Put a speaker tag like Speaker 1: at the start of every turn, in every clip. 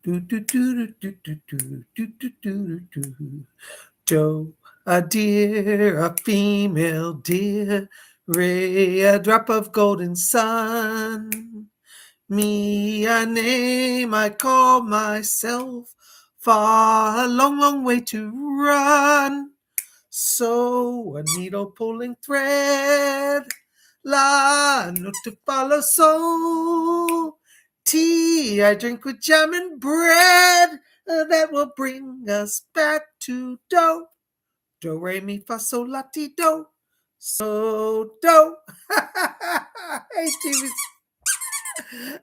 Speaker 1: Do do do do do do do do do do do. Doe, a deer, a female deer, ray, a drop of golden sun. Me a name I call myself, far a long, long way to run. So a needle pulling thread, la note to follow. So tea I drink with jam and bread, that will bring us back to dough. Do re mi fa sol la ti do. So do. Hey, TV.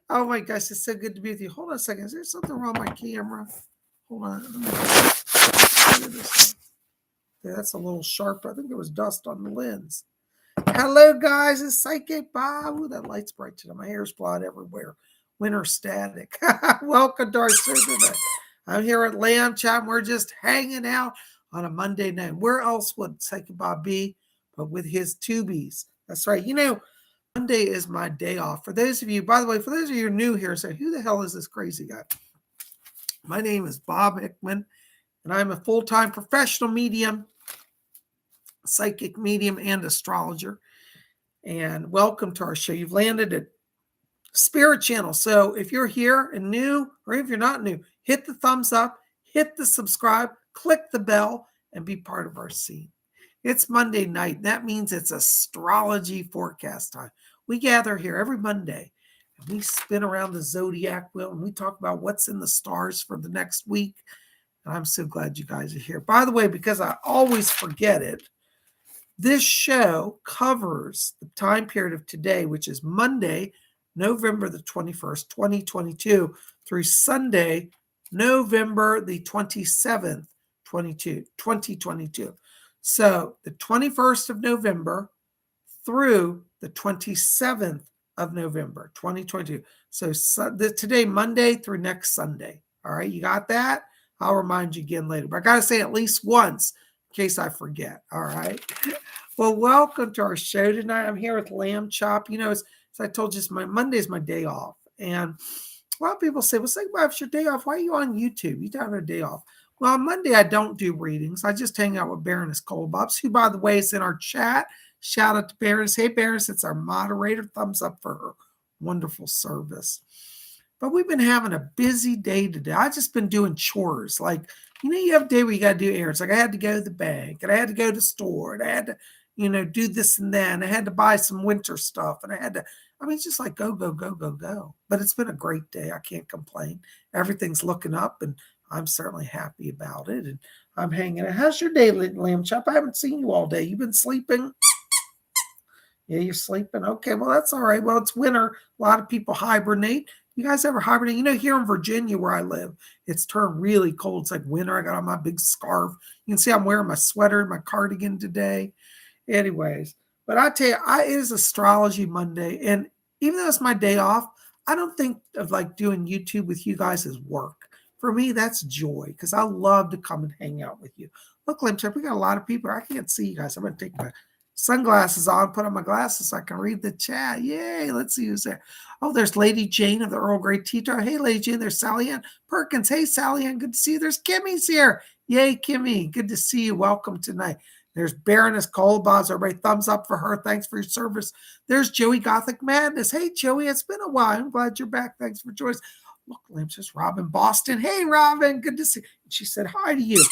Speaker 1: Oh my gosh, it's so good to be with you. Hold on a second. Is there something wrong with my camera? Hold on. Yeah, that's a little sharp. I think there was dust on the lens. Hello, guys. It's Psychic Bob. Ooh, that light's bright today. My hair's blonde everywhere. Winter static. Welcome to our show today. I'm here at Lamb Chat. We're just hanging out on a Monday night. Where else would Psychic Bob be but with his tubies? That's right. You know, Monday is my day off. For those of you, by the way, for those of you who are new here, say, who the hell is this crazy guy? My name is Bob Hickman, and I'm a full-time professional medium, psychic medium, and astrologer. And welcome to our show. You've landed at Spirit Channel. So if you're here and new, or if you're not new, hit the thumbs up, hit the subscribe, click the bell, and be part of our scene. It's Monday night. That means it's astrology forecast time. We gather here every Monday and we spin around the Zodiac wheel and we talk about what's in the stars for the next week. And I'm so glad you guys are here. By the way, because I always forget it, this show covers the time period of today, which is Monday, November the 21st, 2022, through Sunday, November the 27th, 2022. So the 21st of November through the 27th of November, 2022. So today, Monday through next Sunday. All right, you got that? I'll remind you again later. But I got to say at least once in case I forget. All right. Well, welcome to our show tonight. I'm here with Lamb Chop. You know, as I told you, Monday is my day off. And a lot of people say, well, say, well, it's your day off. Why are you on YouTube? You don't have a day off. Well, on Monday, I don't do readings. I just hang out with Baroness Colbobs, who, by the way, is in our chat. Shout out to Baroness. Hey, Baroness, it's our moderator. Thumbs up for her wonderful service. But we've been having a busy day today. I've just been doing chores. Like, you know, you have a day where you got to do errands. Like I had to go to the bank, and I had to go to the store, and I had to, you know, do this and that. And I had to buy some winter stuff, and it's just like go, go, go, go, go. But it's been a great day. I can't complain. Everything's looking up, and I'm certainly happy about it. And I'm hanging out. How's your day, Lamb Chop? I haven't seen you all day. You been sleeping? Yeah, you're sleeping. Okay, well, that's all right. Well, it's winter. A lot of people hibernate. You guys ever hibernate? You know, here in Virginia where I live, it's turned really cold. It's like winter. I got on my big scarf. You can see I'm wearing my sweater and my cardigan today. Anyways, but I tell you, it is Astrology Monday. And even though it's my day off, I don't think of like doing YouTube with you guys as work. For me, that's joy because I love to come and hang out with you. Look, Lim Chip, we got a lot of people. I can't see you guys. I'm going to take my sunglasses on, put on my glasses so I can read the chat. Yay, let's see who's there. Oh, there's Lady Jane of the Earl Grey Tea Tar. Hey, Lady Jane. There's Sally Ann Perkins. Hey, Sally Ann. Good to see you. There's Kimmy's here. Yay, Kimmy. Good to see you. Welcome tonight. There's Baroness Colbaz. Everybody, thumbs up for her. Thanks for your service. There's Joey Gothic Madness. Hey, Joey, it's been a while. I'm glad you're back. Thanks for joining us. Look, Lim's just Robin Boston. Hey, Robin. Good to see you. She said hi to you.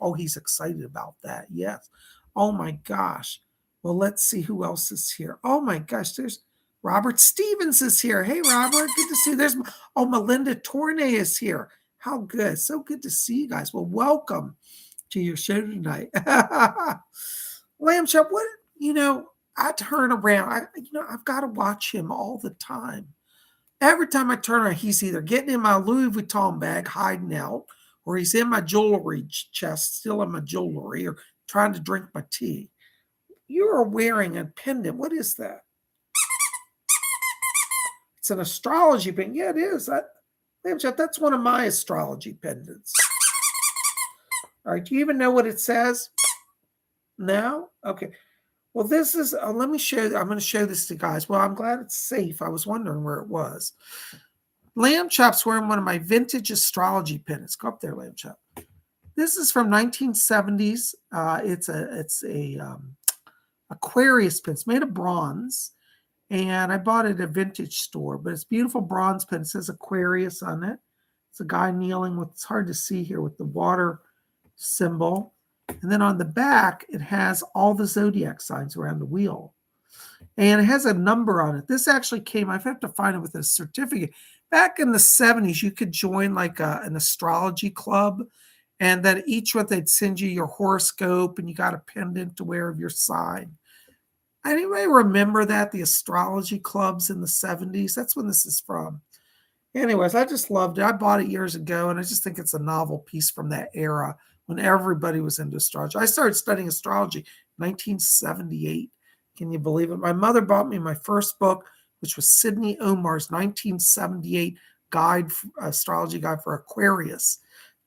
Speaker 1: Oh, he's excited about that. Yes. Oh, my gosh. Well, let's see who else is here. Oh, my gosh. There's Robert Stevens is here. Hey, Robert. Good to see you. There's, Melinda Tournay is here. How good. So good to see you guys. Well, welcome to your show tonight. Lamb Chop, what, I turn around. I've got to watch him all the time. Every time I turn around, he's either getting in my Louis Vuitton bag, hiding out, or he's in my jewelry chest, still in my jewelry, or trying to drink my tea. You are wearing a pendant. What is that? It's an astrology pendant. Yeah, it is. Lamb Chop, that's one of my astrology pendants. All right, do you even know what it says? No? Okay. Well, this is, let me show, I'm going to show this to you guys. Well, I'm glad it's safe. I was wondering where it was. Lamb Chop's wearing one of my vintage astrology pennants. Go up there, Lamb Chop. This is from 1970s. It's a Aquarius pin. It's made of bronze, and I bought it at a vintage store. But it's beautiful bronze pin. It says Aquarius on it. It's a guy kneeling with. It's hard to see here with the water symbol, and then on the back it has all the zodiac signs around the wheel, and it has a number on it. This actually came. I have to find it with a certificate. Back in the 70s, you could join like an astrology club, and then each one they'd send you your horoscope, and you got a pendant to wear of your sign. Anybody remember that, the astrology clubs in the 70s? That's when this is from. Anyways, I just loved it. I bought it years ago, and I just think it's a novel piece from that era when everybody was into astrology. I started studying astrology in 1978. Can you believe it? My mother bought me my first book, which was Sidney Omar's 1978 astrology guide for Aquarius.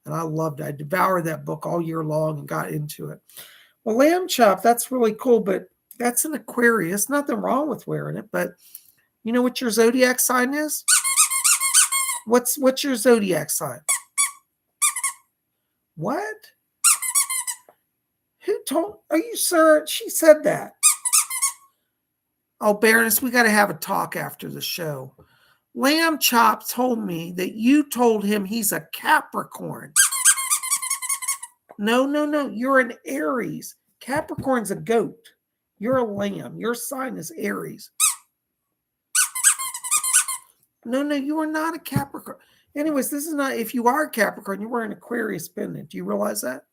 Speaker 1: And I loved it. I devoured that book all year long and got into it. Well, Lamb Chop, that's really cool, but that's an Aquarius. Nothing wrong with wearing it, but you know what your zodiac sign is? What's your zodiac sign? What? Who told? Are you sure? She said that. Oh, Baroness, we got to have a talk after the show. Lamb Chop told me that you told him he's a Capricorn. No. You're an Aries. Capricorn's a goat. You're a lamb. Your sign is Aries. No, you are not a Capricorn. Anyways, this is not, if you are a Capricorn, you're wearing an Aquarius pendant. Do you realize that?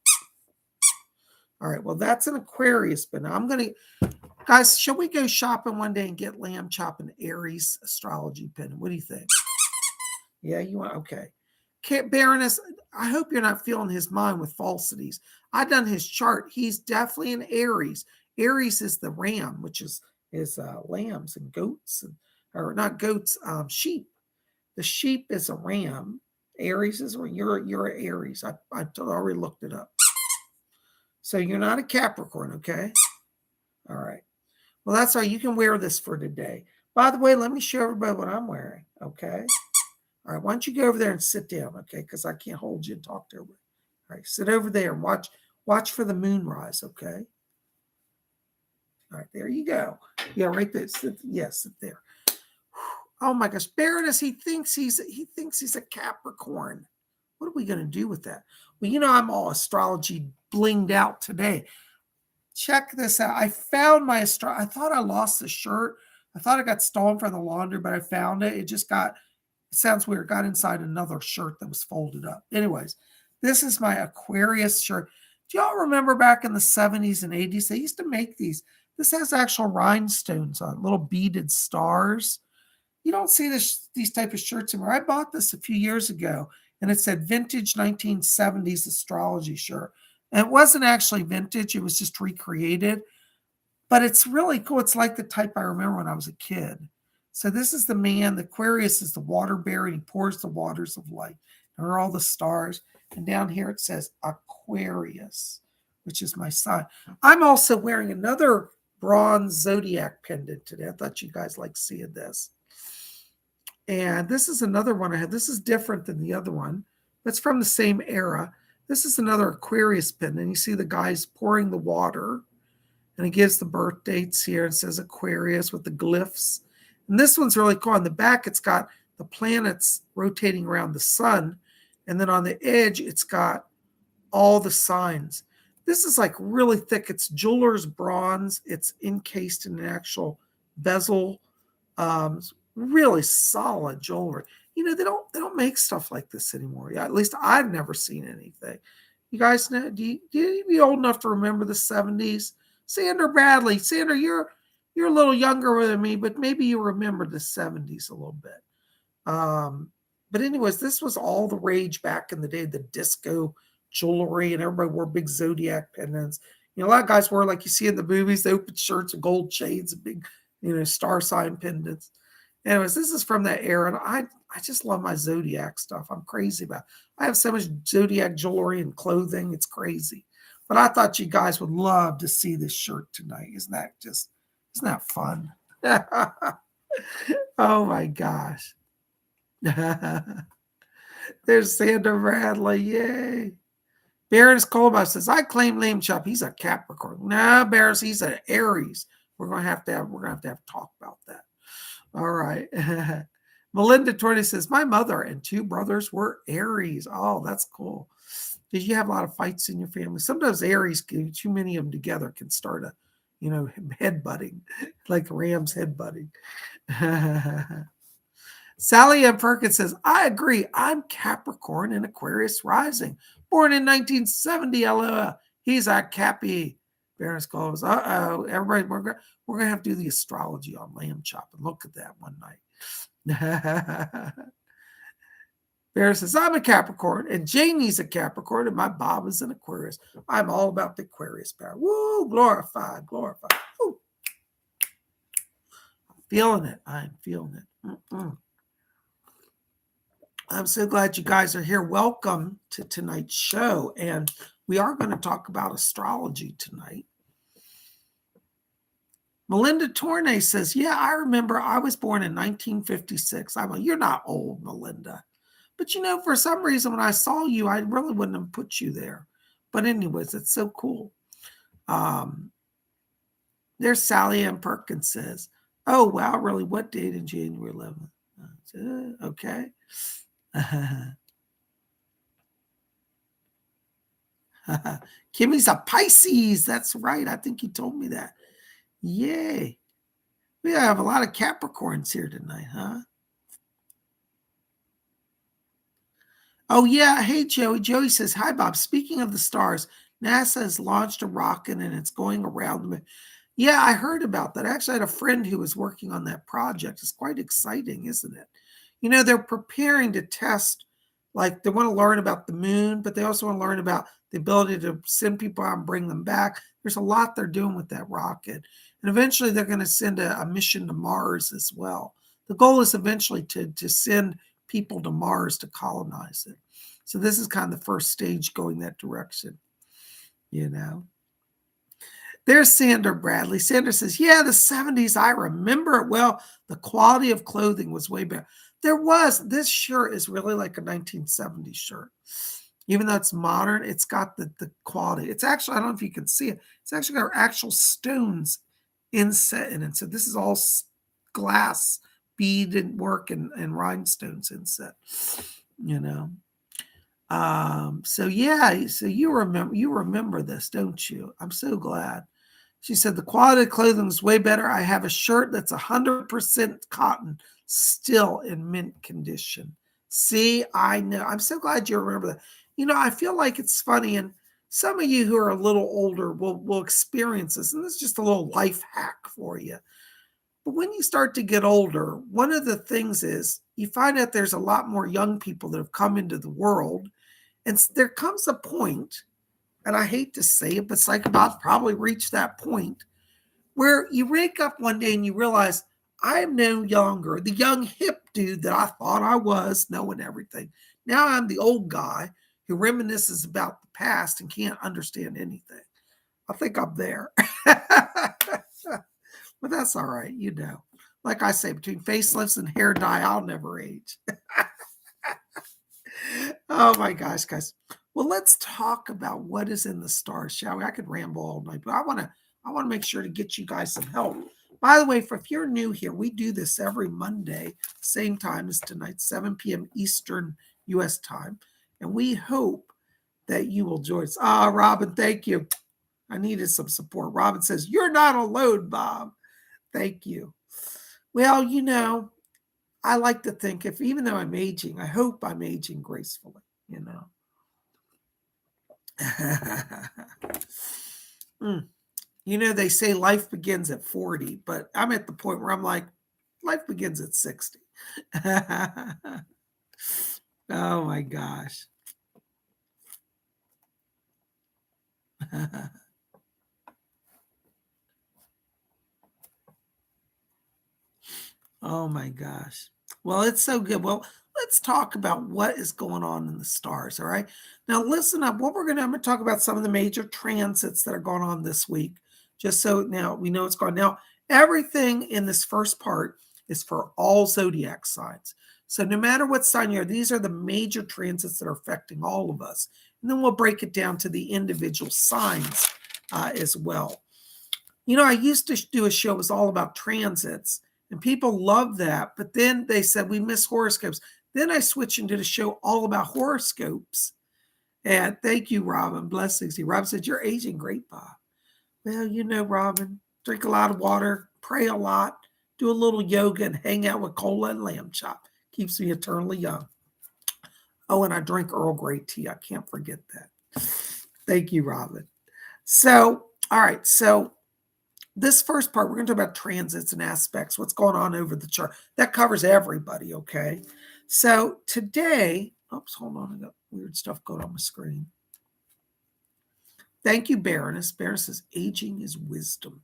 Speaker 1: All right, well, that's an Aquarius pendant. Guys, shall we go shopping one day and get Lamb Chop an Aries astrology pendant? What do you think? Yeah, you want, okay. Baroness, I hope you're not filling his mind with falsities. I've done his chart. He's definitely an Aries. Aries is the ram, which is lambs and goats, or not goats, sheep. The sheep is a ram. Aries is you're an Aries. I already looked it up. So you're not a Capricorn, okay? All right. Well, that's all. You can wear this for today. By the way, let me show everybody what I'm wearing, okay? All right, why don't you go over there and sit down, okay? Because I can't hold you and talk to everybody. All right, sit over there and watch for the moonrise, okay? All right, there you go. Yeah, right there. Sit there. Oh my gosh, Baroness, he thinks he's a Capricorn. What are we going to do with that? Well, I'm all astrology blinged out today. Check this out. I found my I thought I lost the shirt. I thought it got stolen from the laundry, but I found it. It sounds weird. It got inside another shirt that was folded up. Anyways, this is my Aquarius shirt. Do y'all remember back in the 70s and 80s? They used to make these. This has actual rhinestones on, little beaded stars. You don't see these type of shirts anymore. I bought this a few years ago, and it said vintage 1970s astrology shirt. And it wasn't actually vintage. It was just recreated. But it's really cool. It's like the type I remember when I was a kid. So this is the man. The Aquarius is the water bearer. And he pours the waters of light. There are all the stars. And down here it says Aquarius, which is my sign. I'm also wearing another bronze zodiac pendant today. I thought you guys like seeing this. And this is another one I had. This is different than the other one. It's from the same era. This is another Aquarius pendant. You see the guy's pouring the water. And he gives the birth dates here. It says Aquarius with the glyphs. And this one's really cool. On the back, it's got the planets rotating around the sun. And then on the edge, it's got all the signs. This is like really thick. It's jeweler's bronze. It's encased in an actual bezel. Really solid jewelry. They don't make stuff like this anymore. Yeah, at least I've never seen anything. You guys know? Do you be old enough to remember the 70s? Sandra Bradley. Sandra, you're a little younger than me, but maybe you remember the 70s a little bit. But anyways, this was all the rage back in the day, the disco jewelry, and everybody wore big Zodiac pendants. A lot of guys wore, like you see in the movies, the open shirts and gold shades and big, star sign pendants. Anyways, this is from that era, and I just love my Zodiac stuff. I'm crazy about it. I have so much Zodiac jewelry and clothing. It's crazy. But I thought you guys would love to see this shirt tonight. Isn't that fun? Oh my gosh. There's Sandra Bradley. Yay. Barris Colby says, I claim Lame Chop. He's a Capricorn. No, Barris, he's an Aries. We're gonna have to have talk about that. All right. Melinda Torney says, my mother and two brothers were Aries. Oh, that's cool. Did you have a lot of fights in your family? Sometimes Aries, too many of them together can start a, headbutting, like Rams headbutting. Sally M. Perkins says, I agree. I'm Capricorn and Aquarius rising. Born in 1970, LOL. He's a Cappy. Barris goes, uh-oh. Everybody, we're going to have to do the astrology on Lamb Chop and look at that one night. Barris says, I'm a Capricorn and Janie's a Capricorn and my Bob is an Aquarius. I'm all about the Aquarius power. Woo, glorified. Woo. I'm feeling it. Mm-mm. I'm so glad you guys are here. Welcome to tonight's show. And we are going to talk about astrology tonight. Melinda Tornay says, yeah, I remember I was born in 1956. I'm like, you're not old, Melinda. But, for some reason, when I saw you, I really wouldn't have put you there. But anyways, it's so cool. There's Sally M. Perkins says, oh, wow, really? What date in January 11th? Okay. Kimmy's a Pisces. That's right. I think he told me that. Yay. We have a lot of Capricorns here tonight, huh? Oh, yeah. Hey, Joey. Joey says, hi, Bob. Speaking of the stars, NASA has launched a rocket and it's going around the. Yeah, I heard about that. I actually had a friend who was working on that project. It's quite exciting, isn't it? They're preparing to test, like they want to learn about the moon, but they also want to learn about the ability to send people out and bring them back. There's a lot they're doing with that rocket. And eventually they're going to send a mission to Mars as well. The goal is eventually to send people to Mars to colonize it. So this is kind of the first stage going that direction, There's Sandra Bradley. Sandra says, yeah, the 70s, I remember it well. The quality of clothing was way better. This shirt is really like a 1970s shirt. Even though it's modern, it's got the quality. It's actually, I don't know if you can see it. It's actually got actual stones inset in it. So this is all glass beaded work and rhinestones inset, So yeah, so you remember this, don't you? I'm so glad. She said the quality of clothing is way better. I have a shirt that's 100% cotton, still in mint condition. See, I know. I'm so glad you remember that. I feel like it's funny, and some of you who are a little older will experience this, and this is just a little life hack for you. But when you start to get older, one of the things is you find out there's a lot more young people that have come into the world, and there comes a point, and I hate to say it, but PsychicBob's probably reached that point where you wake up one day and you realize I am no longer the young hip dude that I thought I was, knowing everything. Now I'm the old guy who reminisces about the past and can't understand anything. I think I'm there. But that's all right, Like I say, between facelifts and hair dye, I'll never age. Oh my gosh, guys. Well, let's talk about what is in the stars, shall we? I could ramble all night, but I want to make sure to get you guys some help. By the way, if you're new here, we do this every Monday, same time as tonight, 7 p.m. Eastern U.S. time. And we hope that you will join us. Robin, thank you. I needed some support. Robin says, you're not alone, Bob. Thank you. Well, I like to think even though I'm aging, I hope I'm aging gracefully, They say life begins at 40, but I'm at the point where I'm like, life begins at 60. Oh my gosh. Oh my gosh. Well, it's so good. Well, let's talk about what is going on in the stars. All right. Now, listen up. I'm going to talk about some of the major transits that are going on this week, just so now we know it's going. Now, everything in this first part is for all zodiac signs. So no matter what sign you're, these are the major transits that are affecting all of us. And then we'll break it down to the individual signs as well. You know, I used to do a show, it was all about transits, and people loved that. But then they said, we miss horoscopes. Then I switched and did a show all about horoscopes. And thank you, Robin. Blessings. Robin said, you're aging great, Bob. Well, you know, Robin, drink a lot of water, pray a lot, do a little yoga, and hang out with cola and lamb chop. Keeps me eternally young. Oh, and I drink Earl Grey tea. I can't forget that. Thank you, Robin. So, all right. So this first part, we're going to talk about transits and aspects, what's going on over the chart. That covers everybody, okay? So today, oops, hold on. I got weird stuff going on my screen. Thank you, Baroness. Baroness says, aging is wisdom.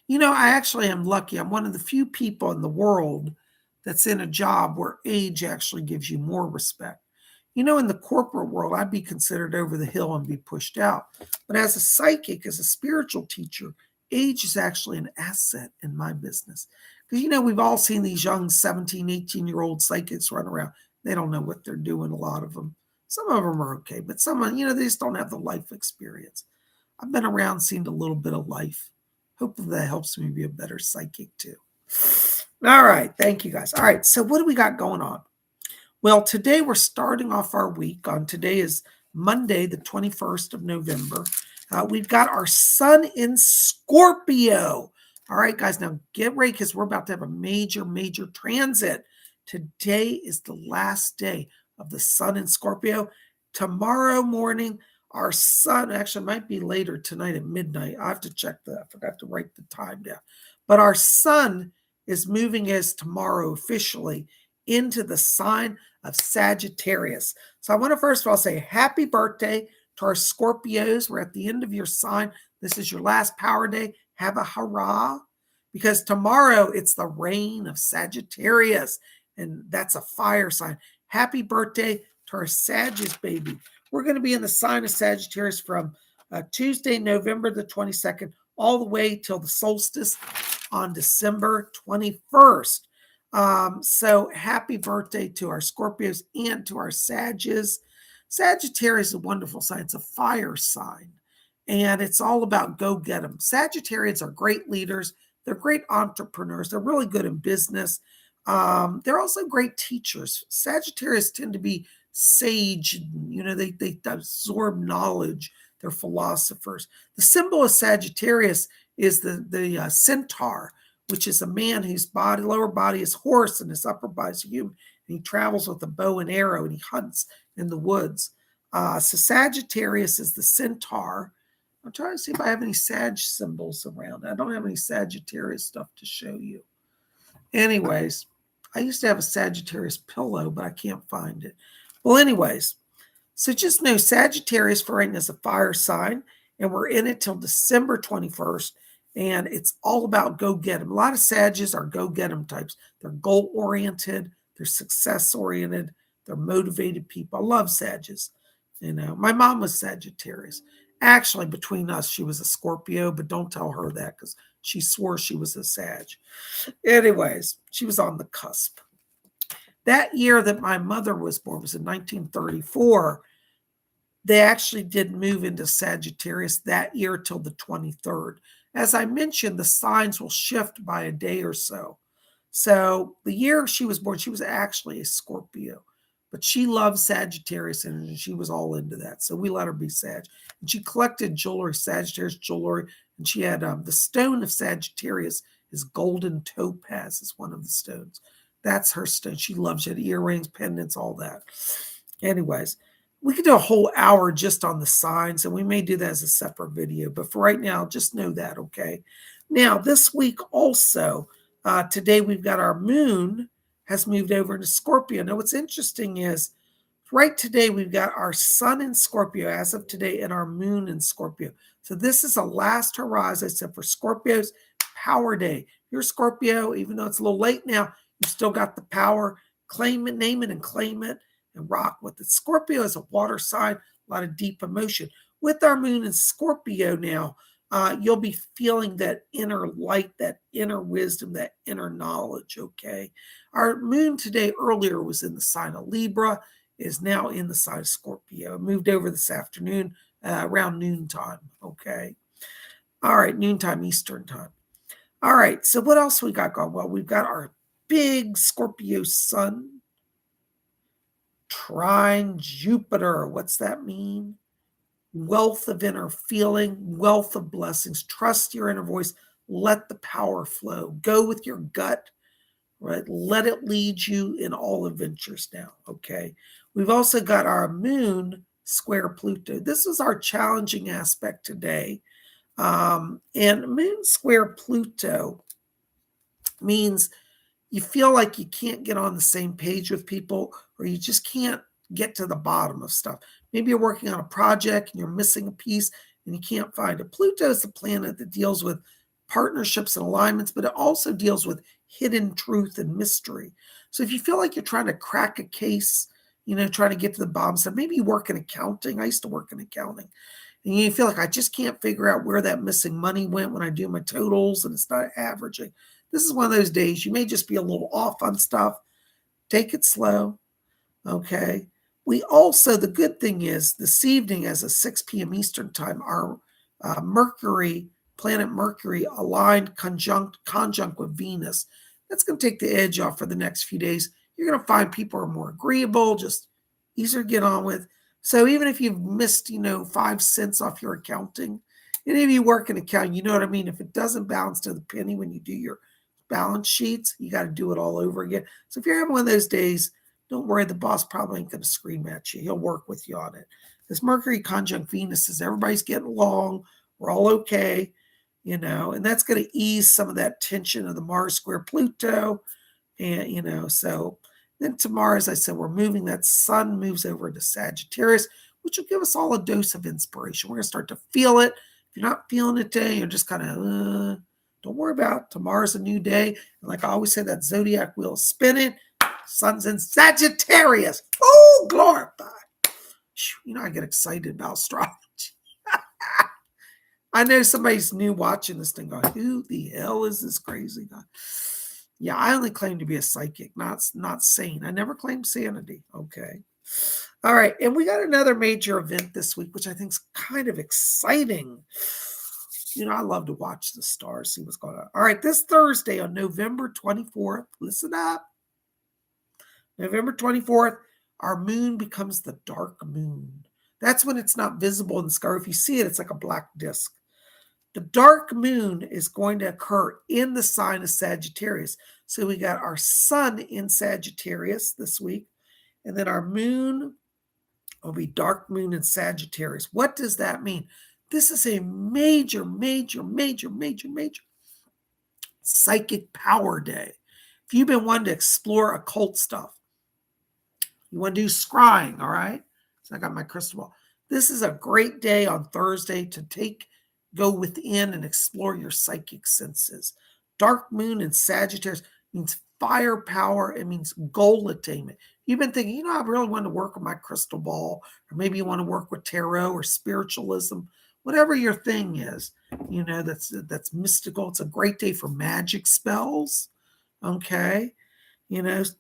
Speaker 1: You know, I actually am lucky. I'm one of the few people in the world that's in a job where age actually gives you more respect. You know, in the corporate world, I'd be considered over the hill and be pushed out. But as a psychic, as a spiritual teacher, age is actually an asset in my business. Because, you know, we've all seen these young 17, 18-year-old psychics run around. They don't know what they're doing, a lot of them. Some of them are okay, but some, you know, they just don't have the life experience. I've been around, seen a little bit of life. Hopefully that helps me be a better psychic too. All right. Thank you, guys. All right. So what do we got going on? Well, today we're starting off our week on, today is Monday, the 21st of November. We've got our sun in Scorpio. All right, guys, now get ready because we're about to have a major, major transit. Today is the last day of the sun in Scorpio. Tomorrow morning, our sun, actually might be later tonight at midnight. I have to check that. I forgot to write the time down. But our sun is moving as tomorrow officially into the sign of Sagittarius. So I want to first of all say happy birthday to our Scorpios. We're at the end of your sign. This is your last power day. Have a hurrah, because tomorrow it's the reign of Sagittarius, and that's a fire sign. Happy birthday to our Sagittarius baby. We're going to be in the sign of Sagittarius from Tuesday, November the 22nd, all the way till the solstice on December 21st. So happy birthday to our Scorpios and to our Sagittarius. Sagittarius is a wonderful sign. It's a fire sign, and it's all about go get them. Sagittarians are great leaders. They're great entrepreneurs. They're really good in business. They're also great teachers. Sagittarius tend to be sage. You know, they absorb knowledge. They're philosophers. The symbol of Sagittarius is the centaur, which is a man whose lower body is horse and his upper body is human. And he travels with a bow and arrow, and he hunts in the woods. So Sagittarius is the centaur. I'm trying to see if I have any Sag symbols around. I don't have any Sagittarius stuff to show you. Anyways, I used to have a Sagittarius pillow, but I can't find it. Well, anyways, so just know Sagittarius for right now is a fire sign, and we're in it till December 21st, and it's all about go get them. A lot of Sages are go get them types. They're goal-oriented, they're success-oriented, they're motivated people. I love Sages. You know, my mom was Sagittarius. Actually, between us, she was a Scorpio, but don't tell her that because she swore she was a Sag. Anyways, she was on the cusp. That year that my mother was born was in 1934. They actually did move into Sagittarius that year till the 23rd. As I mentioned, the signs will shift by a day or so. So the year she was born, she was actually a Scorpio, but she loved Sagittarius and she was all into that. So we let her be Sag. And she collected jewelry, Sagittarius jewelry, and she had the stone of Sagittarius is golden topaz is one of the stones. That's her stone. She loves it. Earrings, pendants, all that. Anyways, we could do a whole hour just on the signs, and we may do that as a separate video. But for right now, just know that, okay? Now, this week also, today we've got our moon has moved over into Scorpio. Now, what's interesting is right today we've got our sun in Scorpio as of today and our moon in Scorpio. So this is a last hurrah, as I said, for Scorpios, power day. You're Scorpio, even though it's a little late now, you've still got the power. Claim it, name it, and claim it, and rock with it. Scorpio is a water sign, a lot of deep emotion. With our moon in Scorpio now, you'll be feeling that inner light, that inner wisdom, that inner knowledge, okay? Our moon today earlier was in the sign of Libra, is now in the sign of Scorpio. It moved over this afternoon around noontime, okay? All right, noontime Eastern time. All right, so what else we got going? Well, we've got our big Scorpio sun trine Jupiter. What's that mean? Wealth of inner feeling, wealth of blessings. Trust your inner voice. Let the power flow. Go with your gut, right? Let it lead you in all adventures now, okay? We've also got our moon square Pluto. This is our challenging aspect today. And moon square Pluto means you feel like you can't get on the same page with people, or you just can't get to the bottom of stuff. Maybe you're working on a project and you're missing a piece and you can't find it. Pluto is the planet that deals with partnerships and alignments, but it also deals with hidden truth and mystery. So if you feel like you're trying to crack a case, trying to get to the bottom, so maybe you work in accounting. I used to work in accounting. And you feel like I just can't figure out where that missing money went when I do my totals and it's not averaging. This is one of those days you may just be a little off on stuff. Take it slow, okay? We also, the good thing is this evening as a 6 p.m. Eastern time, our planet Mercury aligned conjunct with Venus. That's going to take the edge off for the next few days. You're going to find people are more agreeable, just easier to get on with. So even if you've missed, 5 cents off your accounting, and if you work in accounting, you know what I mean? If it doesn't balance to the penny when you do your balance sheets, you got to do it all over again. So if you're having one of those days, don't worry, the boss probably ain't going to scream at you. He'll work with you on it. This Mercury conjunct Venus says everybody's getting along. We're all okay, and that's going to ease some of that tension of the Mars square Pluto. And, so then tomorrow, as I said, we're moving, that sun moves over to Sagittarius, which will give us all a dose of inspiration. We're going to start to feel it. If you're not feeling it today, you're just kind of, don't worry about it. Tomorrow's a new day. And like I always say, that zodiac wheel is spinning. Sun's in Sagittarius. Oh, glorified. I get excited about astrology. I know somebody's new watching this thing going, who the hell is this crazy guy? Yeah, I only claim to be a psychic, not sane. I never claimed sanity. Okay. All right. And we got another major event this week, which I think is kind of exciting. I love to watch the stars, see what's going on. All right. This Thursday on November 24th, listen up. November 24th, our moon becomes the dark moon. That's when it's not visible in the sky. If you see it, it's like a black disk. The dark moon is going to occur in the sign of Sagittarius. So we got our sun in Sagittarius this week, and then our moon will be dark moon in Sagittarius. What does that mean? This is a major psychic power day. If you've been wanting to explore occult stuff, you want to do scrying, all right? So I got my crystal ball. This is a great day on Thursday to go within and explore your psychic senses. Dark moon in Sagittarius means firepower. It means goal attainment. You've been thinking, I really want to work with my crystal ball, or maybe you want to work with tarot or spiritualism, whatever your thing is, that's mystical. It's a great day for magic spells. Okay.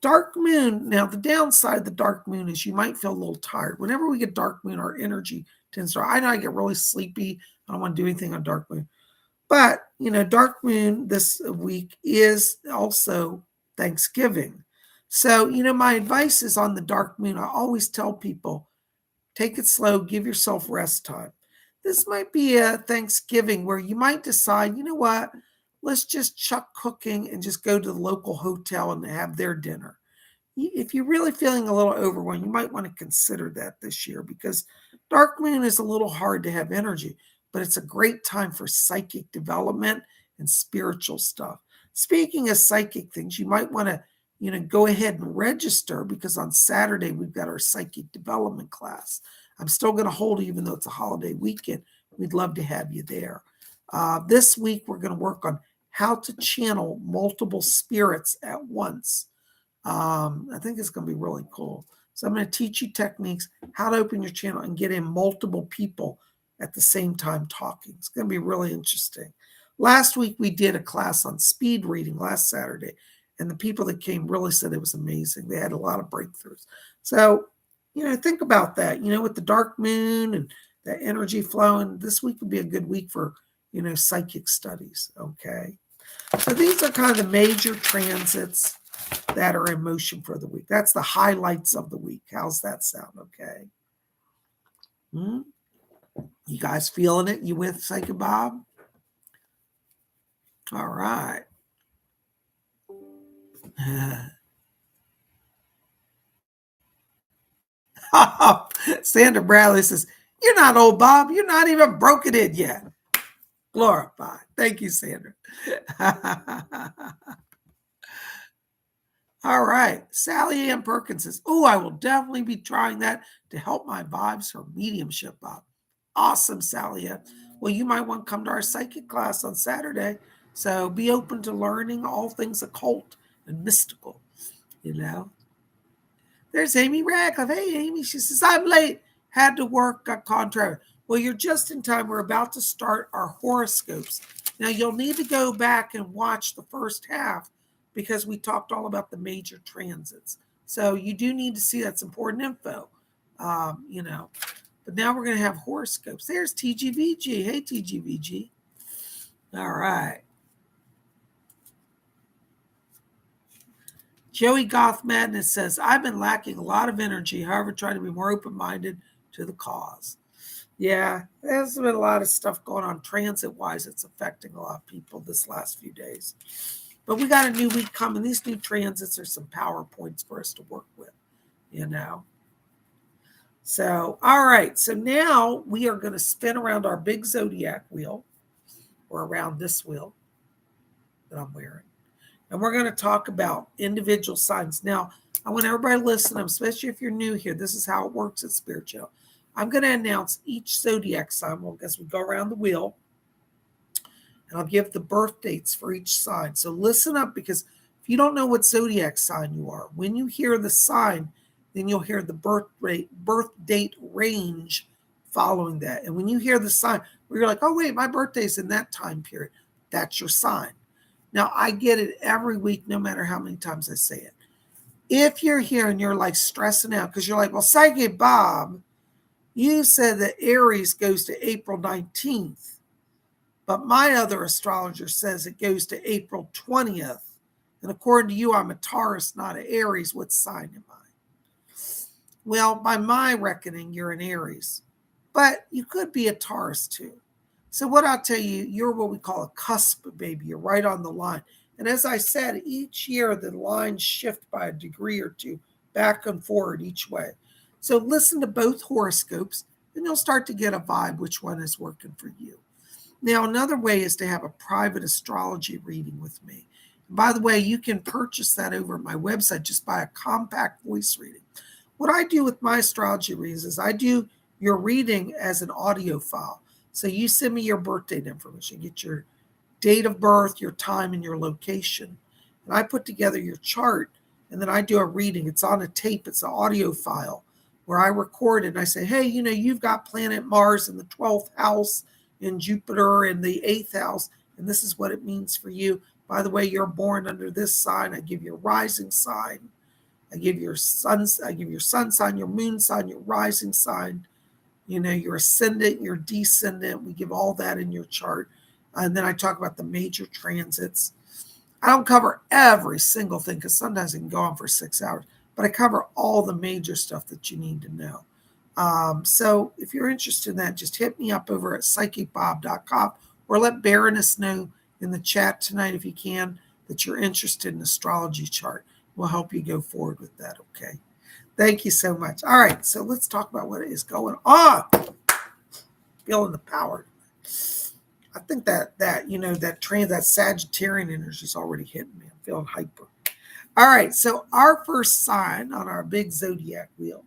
Speaker 1: Dark moon. Now, the downside of the dark moon is you might feel a little tired. Whenever we get dark moon, our energy tends to, I know I get really sleepy. I don't want to do anything on dark moon. But, dark moon this week is also Thanksgiving. So, my advice is on the dark moon. I always tell people, take it slow, give yourself rest time. This might be a Thanksgiving where you might decide, what? Let's just chuck cooking and just go to the local hotel and have their dinner. If you're really feeling a little overwhelmed, you might want to consider that this year, because dark moon is a little hard to have energy, but it's a great time for psychic development and spiritual stuff. Speaking of psychic things, you might want to, go ahead and register, because on Saturday we've got our psychic development class. I'm still going to hold it even though it's a holiday weekend. We'd love to have you there. This week we're going to work on how to channel multiple spirits at once. I think it's going to be really cool. So I'm going to teach you techniques, how to open your channel and get in multiple people at the same time talking. It's going to be really interesting. Last week, we did a class on speed reading last Saturday, and the people that came really said it was amazing. They had a lot of breakthroughs. So, think about that, with the dark moon and that energy flowing. This week would be a good week for, psychic studies. Okay. So these are kind of the major transits that are in motion for the week. That's the highlights of the week. How's that sound? Okay. You guys feeling it? You with Psychic Bob? All right. Sandra Bradley says, "You're not old, Bob. You're not even broken in yet." Glorified. Thank you, Sandra. All right. Sally Ann Perkins says, "Oh, I will definitely be trying that to help my vibes for mediumship, Bob." Awesome, Sally Ann. Well, you might want to come to our psychic class on Saturday. So be open to learning all things occult and mystical, There's Amy Radcliffe. Hey, Amy. She says, "I'm late. Had to work. Got contrary." Well, you're just in time. We're about to start our horoscopes. Now, you'll need to go back and watch the first half because we talked all about the major transits. So you do need to see that's important info, But now we're going to have horoscopes. There's TGVG. Hey, TGVG. All right. Joey Goth Madness says, "I've been lacking a lot of energy, however, trying to be more open-minded to the cause." Yeah, there's been a lot of stuff going on transit-wise. It's affecting a lot of people this last few days. But we got a new week coming. These new transits are some power points for us to work with, So, all right. So now we are going to spin around our big Zodiac wheel, or around this wheel that I'm wearing. And we're going to talk about individual signs. Now, I want everybody to listen, especially if you're new here. This is how it works at Spirit Channel. I'm going to announce each zodiac sign. Well, I guess we go around the wheel. And I'll give the birth dates for each sign. So listen up, because if you don't know what zodiac sign you are, when you hear the sign, then you'll hear the birth date range following that. And when you hear the sign, where you're like, "Oh, wait, my birthday's in that time period," that's your sign. Now, I get it every week, no matter how many times I say it. If you're here and you're like stressing out because you're like, "Well, Psychic Bob, you said that Aries goes to April 19th, but my other astrologer says it goes to April 20th. And according to you, I'm a Taurus, not an Aries. What sign am I?" Well, by my reckoning, you're an Aries, but you could be a Taurus too. So what I'll tell you, you're what we call a cusp baby. You're right on the line. And as I said, each year the lines shift by a degree or two back and forward each way. So listen to both horoscopes and you'll start to get a vibe which one is working for you. Now, another way is to have a private astrology reading with me. And by the way, you can purchase that over at my website just by a compact voice reading. What I do with my astrology readings is I do your reading as an audio file. So you send me your birth date information, get your date of birth, your time, and your location. And I put together your chart, and then I do a reading. It's on a tape. It's an audio file where I record it. And I say, "Hey, you've got planet Mars in the 12th house and Jupiter in the 8th house, and this is what it means for you. By the way, you're born under this sign." I give you a rising sign. I give your sun sign, your moon sign, your rising sign, your ascendant, your descendant. We give all that in your chart. And then I talk about the major transits. I don't cover every single thing because sometimes it can go on for 6 hours, but I cover all the major stuff that you need to know. So if you're interested in that, just hit me up over at PsychicBob.com or let Baroness know in the chat tonight, if you can, that you're interested in astrology chart. We'll help you go forward with that, okay? Thank you so much. All right, so let's talk about what is going on. Feeling the power. I think that Sagittarian energy is already hitting me. I'm feeling hyper. All right, so our first sign on our big zodiac wheel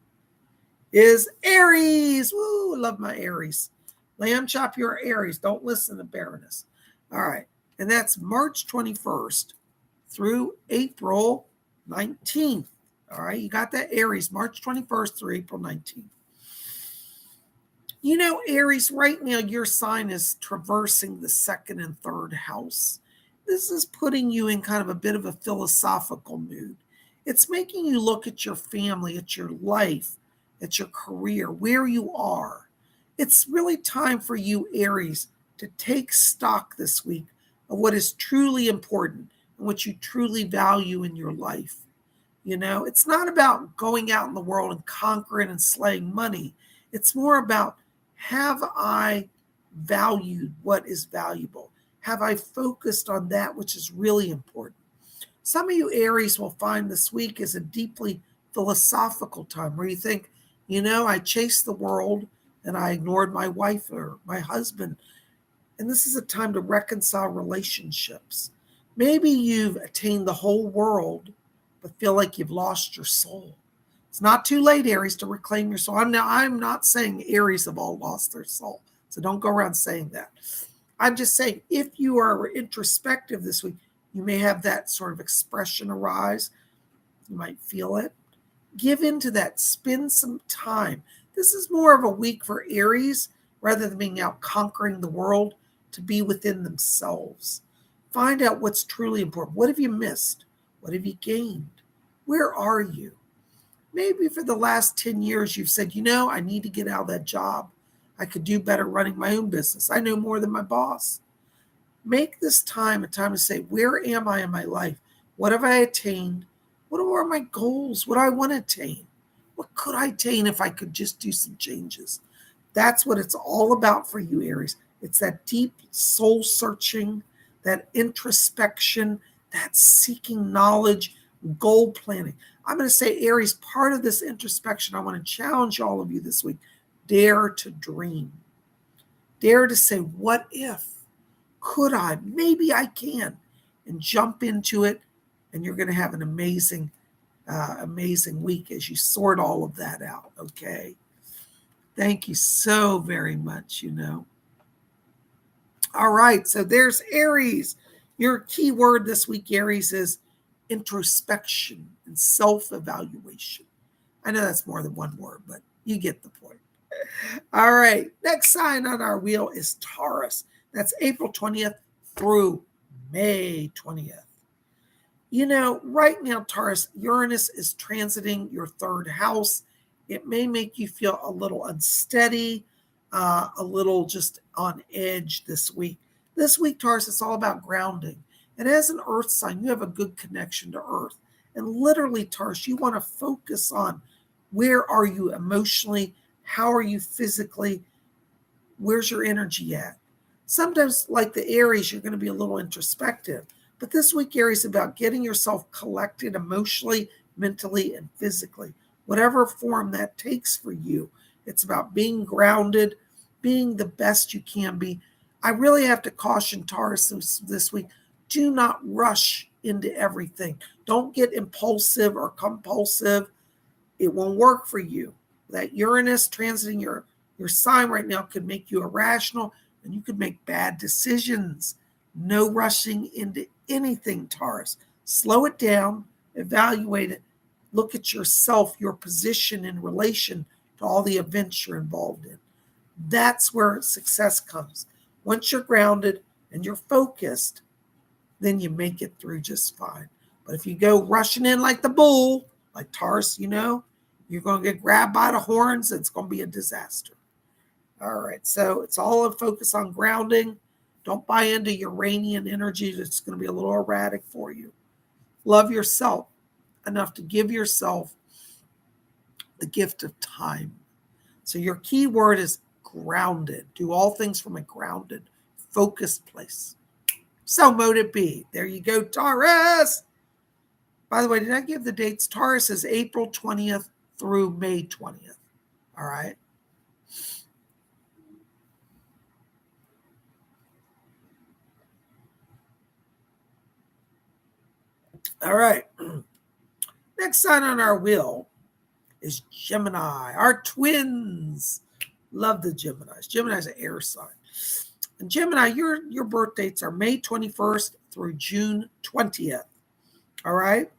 Speaker 1: is Aries. Woo, love my Aries. Lamb chop, you're Aries. Don't listen to Baroness. All right, and that's March 21st through April 19th. All right, you got that Aries, March 21st through April 19th. Aries, right now your sign is traversing the second and third house. This is putting you in kind of a bit of a philosophical mood. It's making you look at your family, at your life, at your career, where you are. It's really time for you, Aries, to take stock this week of what is truly important and what you truly value in your life. It's not about going out in the world and conquering and slaying money. It's more about, have I valued what is valuable? Have I focused on that which is really important? Some of you Aries will find this week is a deeply philosophical time where you think, I chased the world and I ignored my wife or my husband. And this is a time to reconcile relationships. Maybe you've attained the whole world, but feel like you've lost your soul. It's not too late, Aries, to reclaim your soul. I'm not saying Aries have all lost their soul. So don't go around saying that. I'm just saying, if you are introspective this week, you may have that sort of expression arise. You might feel it. Give into that. Spend some time. This is more of a week for Aries, rather than being out conquering the world, to be within themselves. Find out what's truly important. What have you missed? What have you gained? Where are you? Maybe for the last 10 years, you've said, I need to get out of that job. I could do better running my own business. I know more than my boss. Make this time a time to say, where am I in my life? What have I attained? What are my goals? What do I want to attain? What could I attain if I could just do some changes? That's what it's all about for you, Aries. It's that deep soul searching, that introspection, that seeking knowledge, goal planning. I'm going to say, Aries, part of this introspection, I want to challenge all of you this week. Dare to dream. Dare to say, what if? Could I? Maybe I can. And jump into it. And you're going to have an amazing week as you sort all of that out. Okay. Thank you so very much, All right. So there's Aries. Your key word this week, Aries, is introspection and self-evaluation. I know that's more than one word, but you get the point. All right. Next sign on our wheel is Taurus. That's April 20th through May 20th. Right now, Taurus, Uranus is transiting your third house. It may make you feel a little unsteady, a little just on edge this week. This week, Taurus, it's all about grounding. And as an earth sign, you have a good connection to earth. And literally, Taurus, you want to focus on, where are you emotionally? How are you physically? Where's your energy at? Sometimes, like the Aries, you're going to be a little introspective. But this week, Aries, is about getting yourself collected emotionally, mentally, and physically. Whatever form that takes for you. It's about being grounded, being the best you can be. I really have to caution Taurus this week. Do not rush into everything. Don't get impulsive or compulsive. It won't work for you. That Uranus transiting your sign right now could make you irrational, and you could make bad decisions. No rushing into anything, Taurus. Slow it down, evaluate it, look at yourself, your position in relation to all the events you're involved in. That's where success comes. Once you're grounded and you're focused, then you make it through just fine. But if you go rushing in like the bull, like Taurus, you're going to get grabbed by the horns. It's going to be a disaster. All right, so it's all a focus on grounding. Don't buy into Uranian energy. It's going to be a little erratic for you. Love yourself enough to give yourself the gift of time. So your key word is grounded. Do all things from a grounded, focused place. So mote it be. There you go, Taurus. By the way, did I give the dates? Taurus is April 20th through May 20th. All right. All right. Next sign on our wheel is Gemini, our twins. Love the Geminis. Gemini is an air sign. And Gemini, your birth dates are May 21st through June 20th. All right.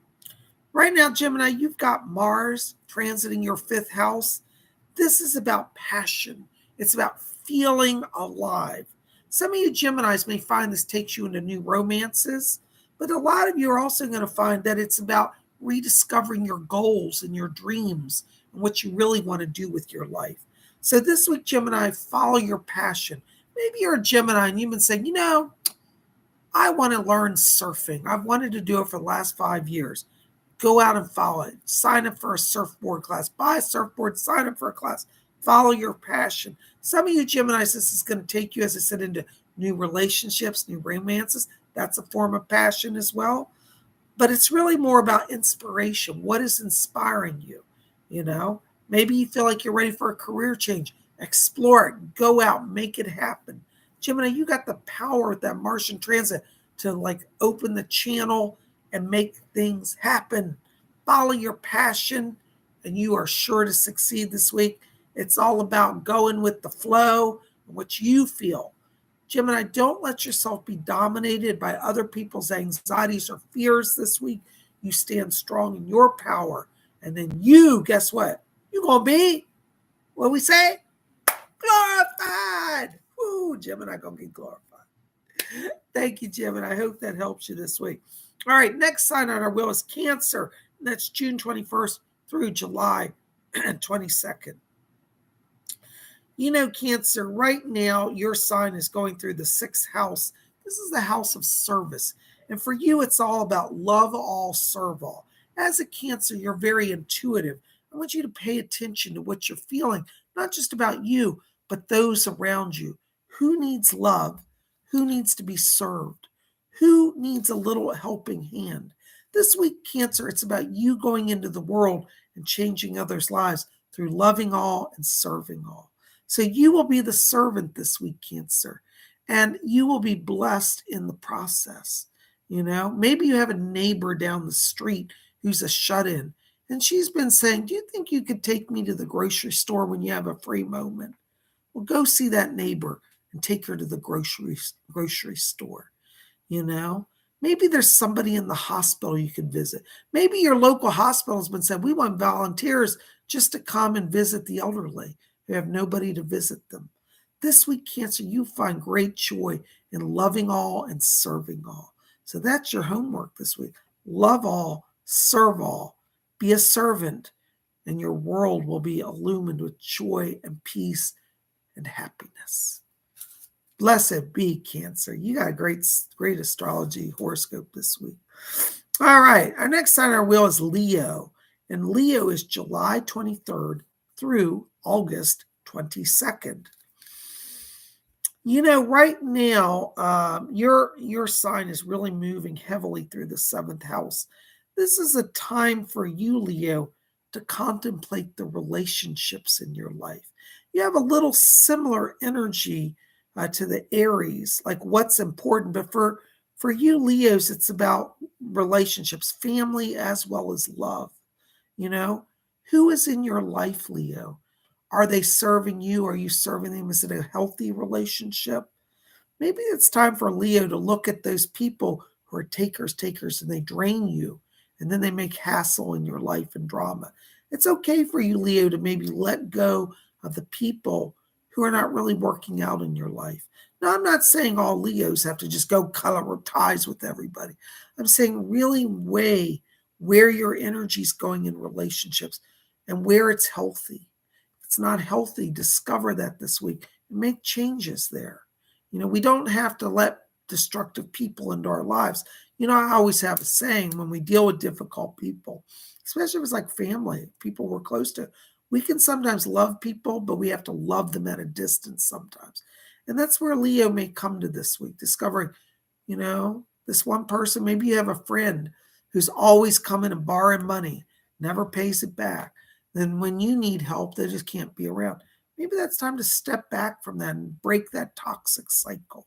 Speaker 1: Right now, Gemini, you've got Mars transiting your fifth house. This is about passion. It's about feeling alive. Some of you Geminis may find this takes you into new romances, but a lot of you are also going to find that it's about rediscovering your goals and your dreams and what you really want to do with your life. So this week, Gemini, follow your passion. Maybe you're a Gemini and you've been saying, I want to learn surfing. I've wanted to do it for the last 5 years. Go out and follow it. Sign up for a surfboard class. Buy a surfboard, sign up for a class. Follow your passion. Some of you Geminis, this is going to take you, as I said, into new relationships, new romances. That's a form of passion as well. But it's really more about inspiration. What is inspiring you? Maybe you feel like you're ready for a career change. Explore it. Go out. Make it happen. Gemini, you got the power with that Martian transit to open the channel and make things happen. Follow your passion, and you are sure to succeed this week. It's all about going with the flow and what you feel. Gemini, don't let yourself be dominated by other people's anxieties or fears this week. You stand strong in your power. And then you, guess what? You're going to be, what we say? Glorified. Woo, Gemini going to be glorified. Thank you, Gemini. I hope that helps you this week. All right, next sign on our wheel is Cancer. And that's June 21st through July 22nd. Cancer, right now, your sign is going through the 6th house. This is the house of service. And for you, it's all about love all, serve all. As a Cancer, you're very intuitive. I want you to pay attention to what you're feeling, not just about you, but those around you. Who needs love? Who needs to be served? Who needs a little helping hand? This week, Cancer, it's about you going into the world and changing others' lives through loving all and serving all. So you will be the servant this week, Cancer, and you will be blessed in the process. Maybe you have a neighbor down the street who's a shut-in, and she's been saying, do you think you could take me to the grocery store when you have a free moment? Well, go see that neighbor and take her to the grocery store. Maybe there's somebody in the hospital you could visit. Maybe your local hospital has been saying, we want volunteers just to come and visit the elderly who have nobody to visit them. This week, Cancer, you find great joy in loving all and serving all. So that's your homework this week. Love all, serve all, be a servant, and your world will be illumined with joy and peace and happiness. Blessed be, Cancer. You got a great astrology horoscope this week. All right, our next sign on our wheel is Leo. And Leo is July 23rd through August 22nd. Right now, your sign is really moving heavily through the 7th house. This is a time for you, Leo, to contemplate the relationships in your life. You have a little similar energy to the Aries, like what's important. But for you, Leos, it's about relationships, family as well as love. Who is in your life, Leo? Are they serving you? Are you serving them? Is it a healthy relationship? Maybe it's time for Leo to look at those people who are takers, and they drain you, and then they make hassle in your life and drama. It's okay for you, Leo, to maybe let go of the people who are not really working out in your life. Now, I'm not saying all Leos have to just go color ties with everybody. I'm saying really weigh where your energy is going in relationships and where it's healthy. If it's not healthy, discover that this week and make changes there. We don't have to let destructive people into our lives. I always have a saying when we deal with difficult people, especially if it's like family, people we're close to, we can sometimes love people, but we have to love them at a distance sometimes. And that's where Leo may come to this week, discovering, this one person, maybe you have a friend who's always coming and borrowing money, never pays it back. Then when you need help, they just can't be around. Maybe that's time to step back from that and break that toxic cycle.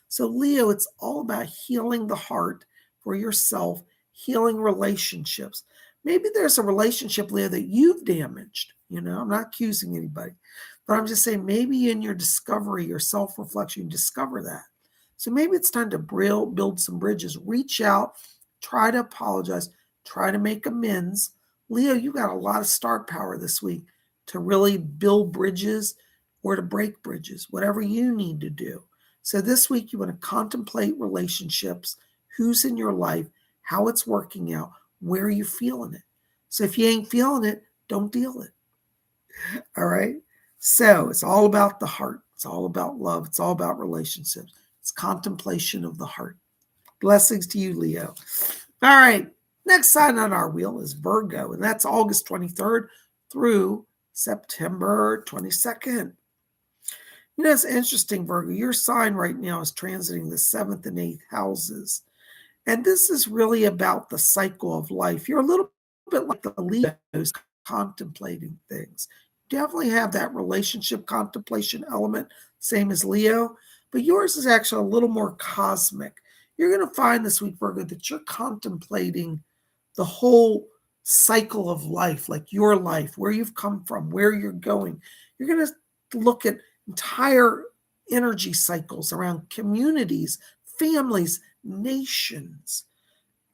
Speaker 1: So Leo, it's all about healing the heart for yourself, healing relationships. Maybe there's a relationship, Leo, that you've damaged. I'm not accusing anybody, but I'm just saying maybe in your discovery, your self-reflection, you discover that. So maybe it's time to build some bridges, reach out, try to apologize, try to make amends. Leo, you got a lot of star power this week to really build bridges or to break bridges, whatever you need to do. So this week, you want to contemplate relationships, who's in your life, how it's working out, where are you feeling it. So if you ain't feeling it, don't deal it. All right. So it's all about the heart. It's all about love. It's all about relationships. It's contemplation of the heart. Blessings to you, Leo. All right. Next sign on our wheel is Virgo, and that's August 23rd through September 22nd. You know, it's interesting, Virgo. Your sign right now is transiting the 7th and 8th houses. And this is really about the cycle of life. You're a little bit like the Leos contemplating things. Definitely have that relationship contemplation element, same as Leo, but yours is actually a little more cosmic. You're going to find this week, Virgo, that you're contemplating the whole cycle of life, like your life, where you've come from, where you're going. You're going to look at entire energy cycles around communities, families, nations.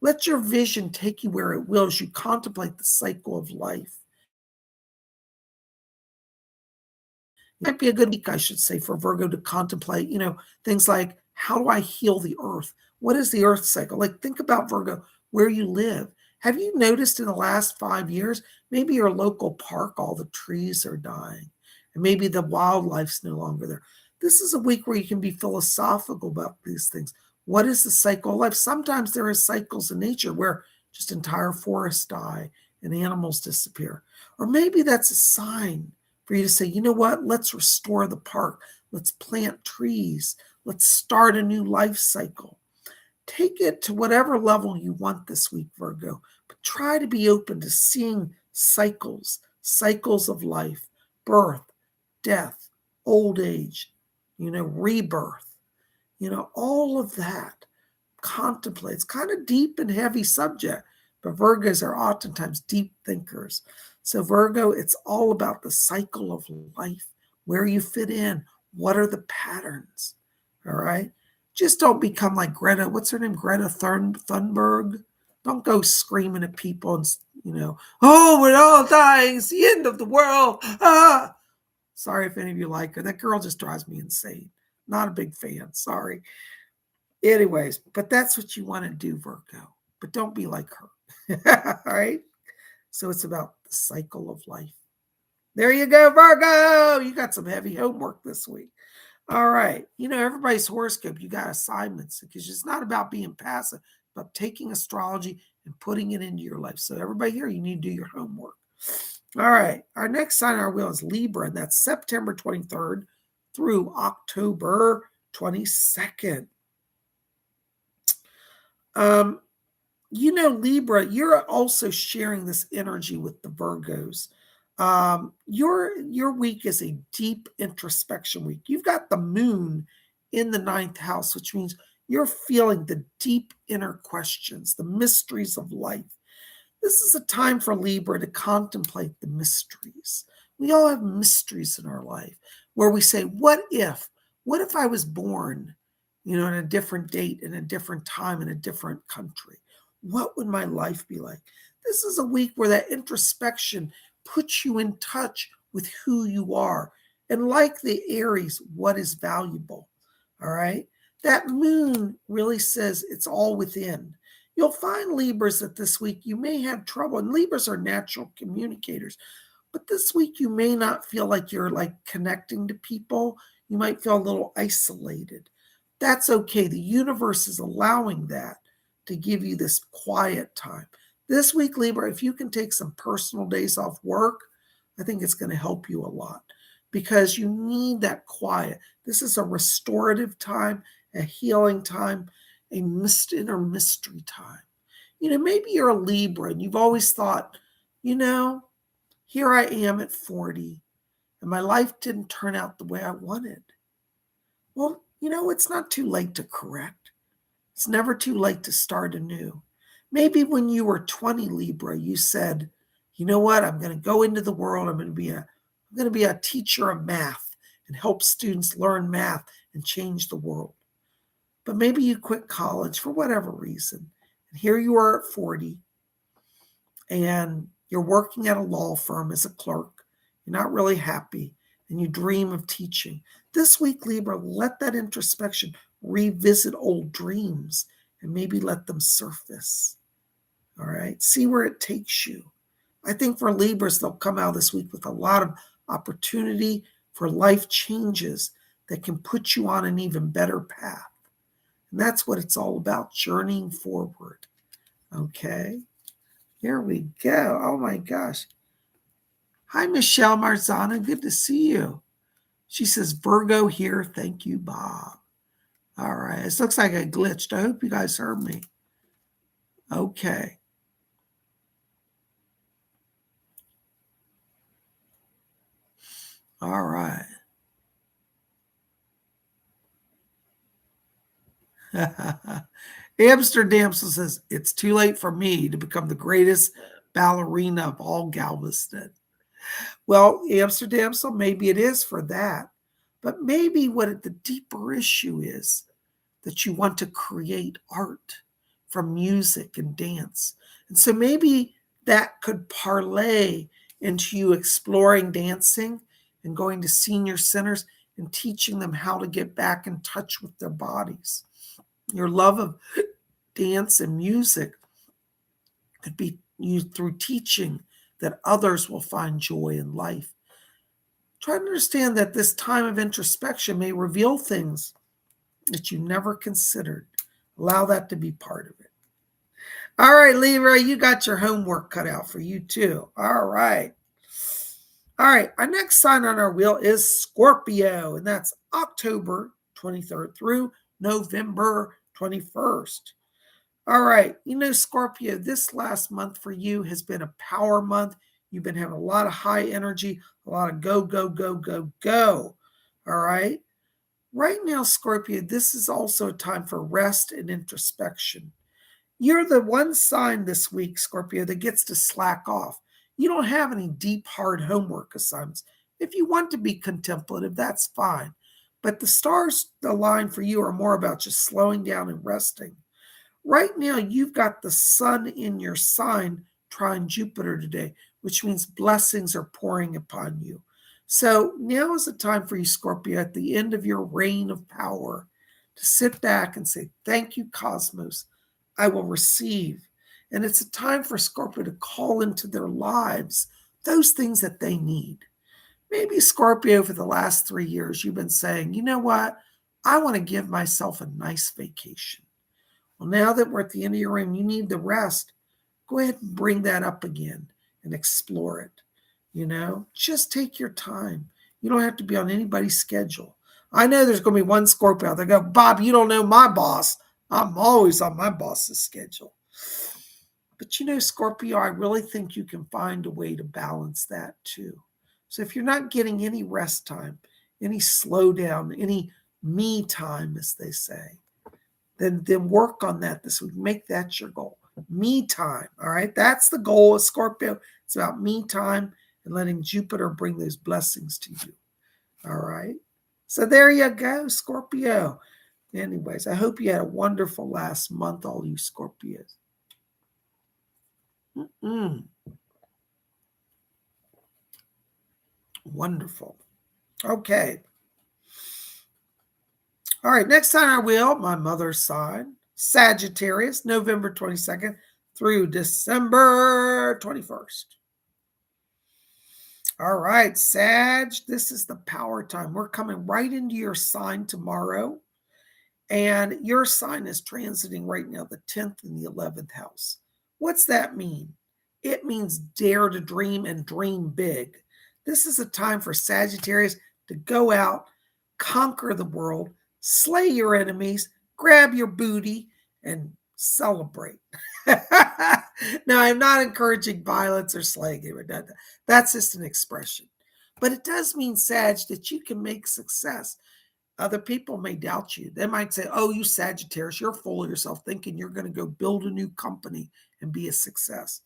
Speaker 1: Let your vision take you where it will as you contemplate the cycle of life. It might be a good week, I should say, for Virgo to contemplate, things like, how do I heal the earth? What is the earth cycle? Like, think about, Virgo, where you live. Have you noticed in the last 5 years, maybe your local park, all the trees are dying, and maybe the wildlife's no longer there? This is a week where you can be philosophical about these things. What is the cycle of life? Sometimes there are cycles in nature where just entire forests die and animals disappear. Or maybe that's a sign for you to say, you know what, let's restore the park. Let's plant trees. Let's start a new life cycle. Take it to whatever level you want this week, Virgo, but try to be open to seeing cycles of life, birth, death, old age, rebirth, all of that. Contemplate. It's kind of deep and heavy subject, but Virgos are oftentimes deep thinkers. So Virgo, it's all about the cycle of life, where you fit in, what are the patterns, all right? Just don't become like Greta, what's her name, Greta Thunberg? Don't go screaming at people and, oh, we're all dying, it's the end of the world. Ah! Sorry if any of you like her. That girl just drives me insane. Not a big fan, sorry. Anyways, but that's what you want to do, Virgo. But don't be like her. All right? So it's about the cycle of life. There you go, Virgo. You got some heavy homework this week. All right. Everybody's horoscope, you got assignments because it's not about being passive, but taking astrology and putting it into your life. So everybody here, you need to do your homework. All right. Our next sign on our wheel is Libra, and that's September 23rd through October 22nd. Libra, you're also sharing this energy with the Virgos. Your week is a deep introspection week. You've got the moon in the 9th house, which means you're feeling the deep inner questions, the mysteries of life. This is a time for Libra to contemplate the mysteries. We all have mysteries in our life where we say, what if I was born, in a different date, in a different time, in a different country? What would my life be like? This is a week where that introspection puts you in touch with who you are. And like the Aries, what is valuable? All right. That moon really says it's all within. You'll find Libras that this week you may have trouble, and Libras are natural communicators, but this week you may not feel like you're like connecting to people. You might feel a little isolated. That's okay. The universe is allowing that to give you this quiet time. This week, Libra, if you can take some personal days off work, I think it's going to help you a lot because you need that quiet. This is a restorative time, a healing time, a inner mystery time. Maybe you're a Libra and you've always thought, here I am at 40 and my life didn't turn out the way I wanted. Well, it's not too late to correct. It's never too late to start anew. Maybe when you were 20, Libra, you said, you know what, I'm going to go into the world. I'm going to be a teacher of math and help students learn math and change the world. But maybe you quit college for whatever reason. And here you are at 40 and you're working at a law firm as a clerk. You're not really happy. and you dream of teaching. This week, Libra, let that introspection revisit old dreams and maybe let them surface. All right. See where it takes you. I think for Libras, they'll come out this week with a lot of opportunity for life changes that can put you on an even better path. And that's what it's all about, journeying forward. Okay. Here we go. Oh my gosh. Hi, Michelle Marzana. Good to see you. She says, Virgo here. Thank you, Bob. All right. This looks like I glitched. I hope you guys heard me. Okay. All right. Amsterdam says, it's too late for me to become the greatest ballerina of all Galveston. Well, Amsterdam, so maybe it is for that. But maybe what the deeper issue is that you want to create art from music and dance. And so maybe that could parlay into you exploring dancing and going to senior centers and teaching them how to get back in touch with their bodies. Your love of dance and music could be used through teaching that others will find joy in life. Try to understand that this time of introspection may reveal things that you never considered. Allow that to be part of it. All right, Libra, you got your homework cut out for you too. All right. All right, our next sign on our wheel is Scorpio, and that's October 23rd through November 21st. All right, Scorpio, this last month for you has been a power month. You've been having a lot of high energy, a lot of go, go, go, go, go. All right. Right now, Scorpio, this is also a time for rest and introspection. You're the one sign this week, Scorpio, that gets to slack off. You don't have any deep, hard homework assignments. If you want to be contemplative, that's fine. But the stars aligned for you are more about just slowing down and resting. Right now, you've got the sun in your sign trine Jupiter today, which means blessings are pouring upon you. So now is the time for you, Scorpio, at the end of your reign of power, to sit back and say, thank you, Cosmos. I will receive. And it's a time for Scorpio to call into their lives those things that they need. Maybe Scorpio, for the last 3 years, you've been saying, you know what? I want to give myself a nice vacation. Well, now that we're at the end of your reign, you need the rest. Go ahead and bring that up again and explore it. Just take your time. You don't have to be on anybody's schedule. I know there's going to be one Scorpio out there go, Bob, you don't know my boss. I'm always on my boss's schedule. But Scorpio, I really think you can find a way to balance that too. So if you're not getting any rest time, any slowdown, any me time, as they say, then work on that this week. Make that your goal. Me time. All right. That's the goal of Scorpio. It's about me time and letting Jupiter bring those blessings to you. All right. So there you go, Scorpio. Anyways, I hope you had a wonderful last month, all you Scorpios. Wonderful. Okay. All right. Next on our wheel, my mother's sign, Sagittarius, November 22nd through December 21st. All right, Sag, this is the power time. We're coming right into your sign tomorrow. And your sign is transiting right now the 10th and the 11th house. What's that mean? It means dare to dream and dream big. This is a time for Sagittarius to go out, conquer the world, slay your enemies, grab your booty, and celebrate. Now, I'm not encouraging violence or slaying. That's just an expression. But it does mean, Sag, that you can make success. Other people may doubt you. They might say, oh, you Sagittarius, you're full of yourself thinking you're going to go build a new company and be a success.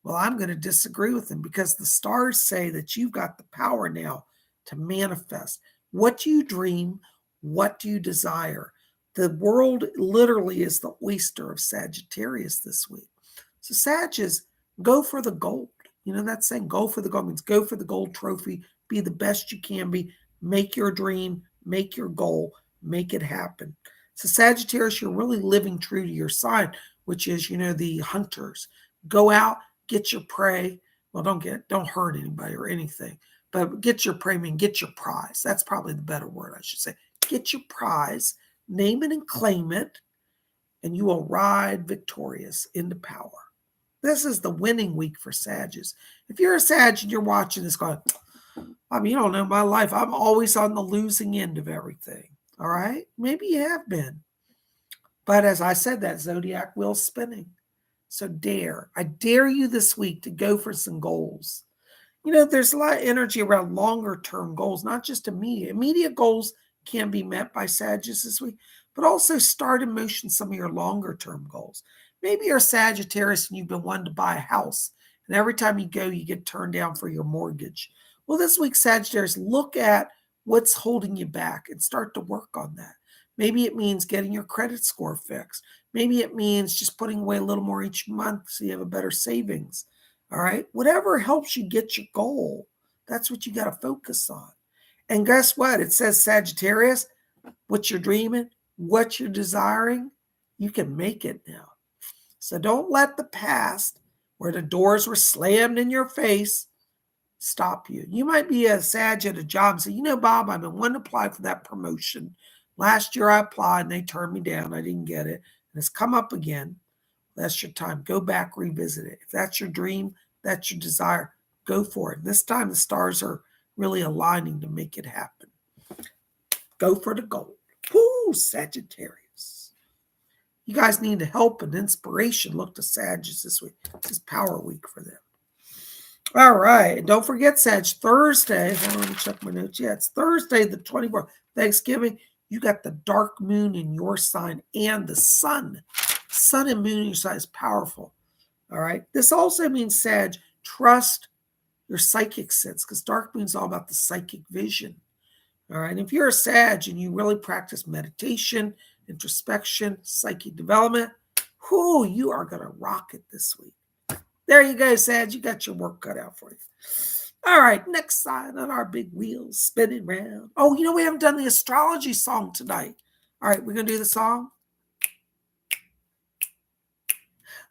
Speaker 1: Well, I'm going to disagree with them because the stars say that you've got the power now to manifest. What do you dream? What do you desire? The world literally is the oyster of Sagittarius this week. So Sag is go for the gold. That saying, go for the gold means go for the gold trophy, be the best you can be. Make your dream, make your goal, make it happen. So Sagittarius, you're really living true to your sign, which is, the hunters. Go out, get your prey. Well, don't hurt anybody or anything, but get your prey, get your prize. That's probably the better word, I should say. Get your prize, name it and claim it, and you will ride victorious into power. This is the winning week for Sagittarius. If you're a Sag and you're watching this going, you don't know my life. I'm always on the losing end of everything. All right? Maybe you have been. But as I said, that Zodiac wheel's spinning. So I dare you this week to go for some goals. There's a lot of energy around longer term goals, not just immediate. Immediate goals can be met by Sagittarius this week, but also start in motion some of your longer term goals. Maybe you're a Sagittarius and you've been wanting to buy a house, and every time you go, you get turned down for your mortgage. Well, this week, Sagittarius, look at what's holding you back and start to work on that. Maybe it means getting your credit score fixed. Maybe it means just putting away a little more each month so you have a better savings. All right. Whatever helps you get your goal, that's what you got to focus on. And guess what? It says, Sagittarius, what you're dreaming, what you're desiring, you can make it now. So don't let the past, where the doors were slammed in your face, stop you. You might be a Sag at a job and say, Bob, I've been wanting to apply for that promotion. Last year I applied and they turned me down. I didn't get it. And it's come up again. That's your time. Go back, revisit it. If that's your dream, that's your desire, go for it. This time the stars are really aligning to make it happen. Go for the goal. Woo, Sagittarius. You guys need help and inspiration. Look to Sagittarius this week. This is power week for them. All right. And don't forget, Sag, Thursday. Hold on, let me check my notes. Yeah, it's Thursday, the 24th, Thanksgiving. You got the dark moon in your sign and the sun. Sun and moon in your sign is powerful. All right. This also means, Sag, trust your psychic sense, because dark moon is all about the psychic vision. All right. And if you're a Sag and you really practice meditation, introspection, psychic development, you are going to rock it this week. There you go, Sag. You got your work cut out for you. All right, next sign on our big wheel spinning round. Oh, we haven't done the astrology song tonight. All right, we're going to do the song.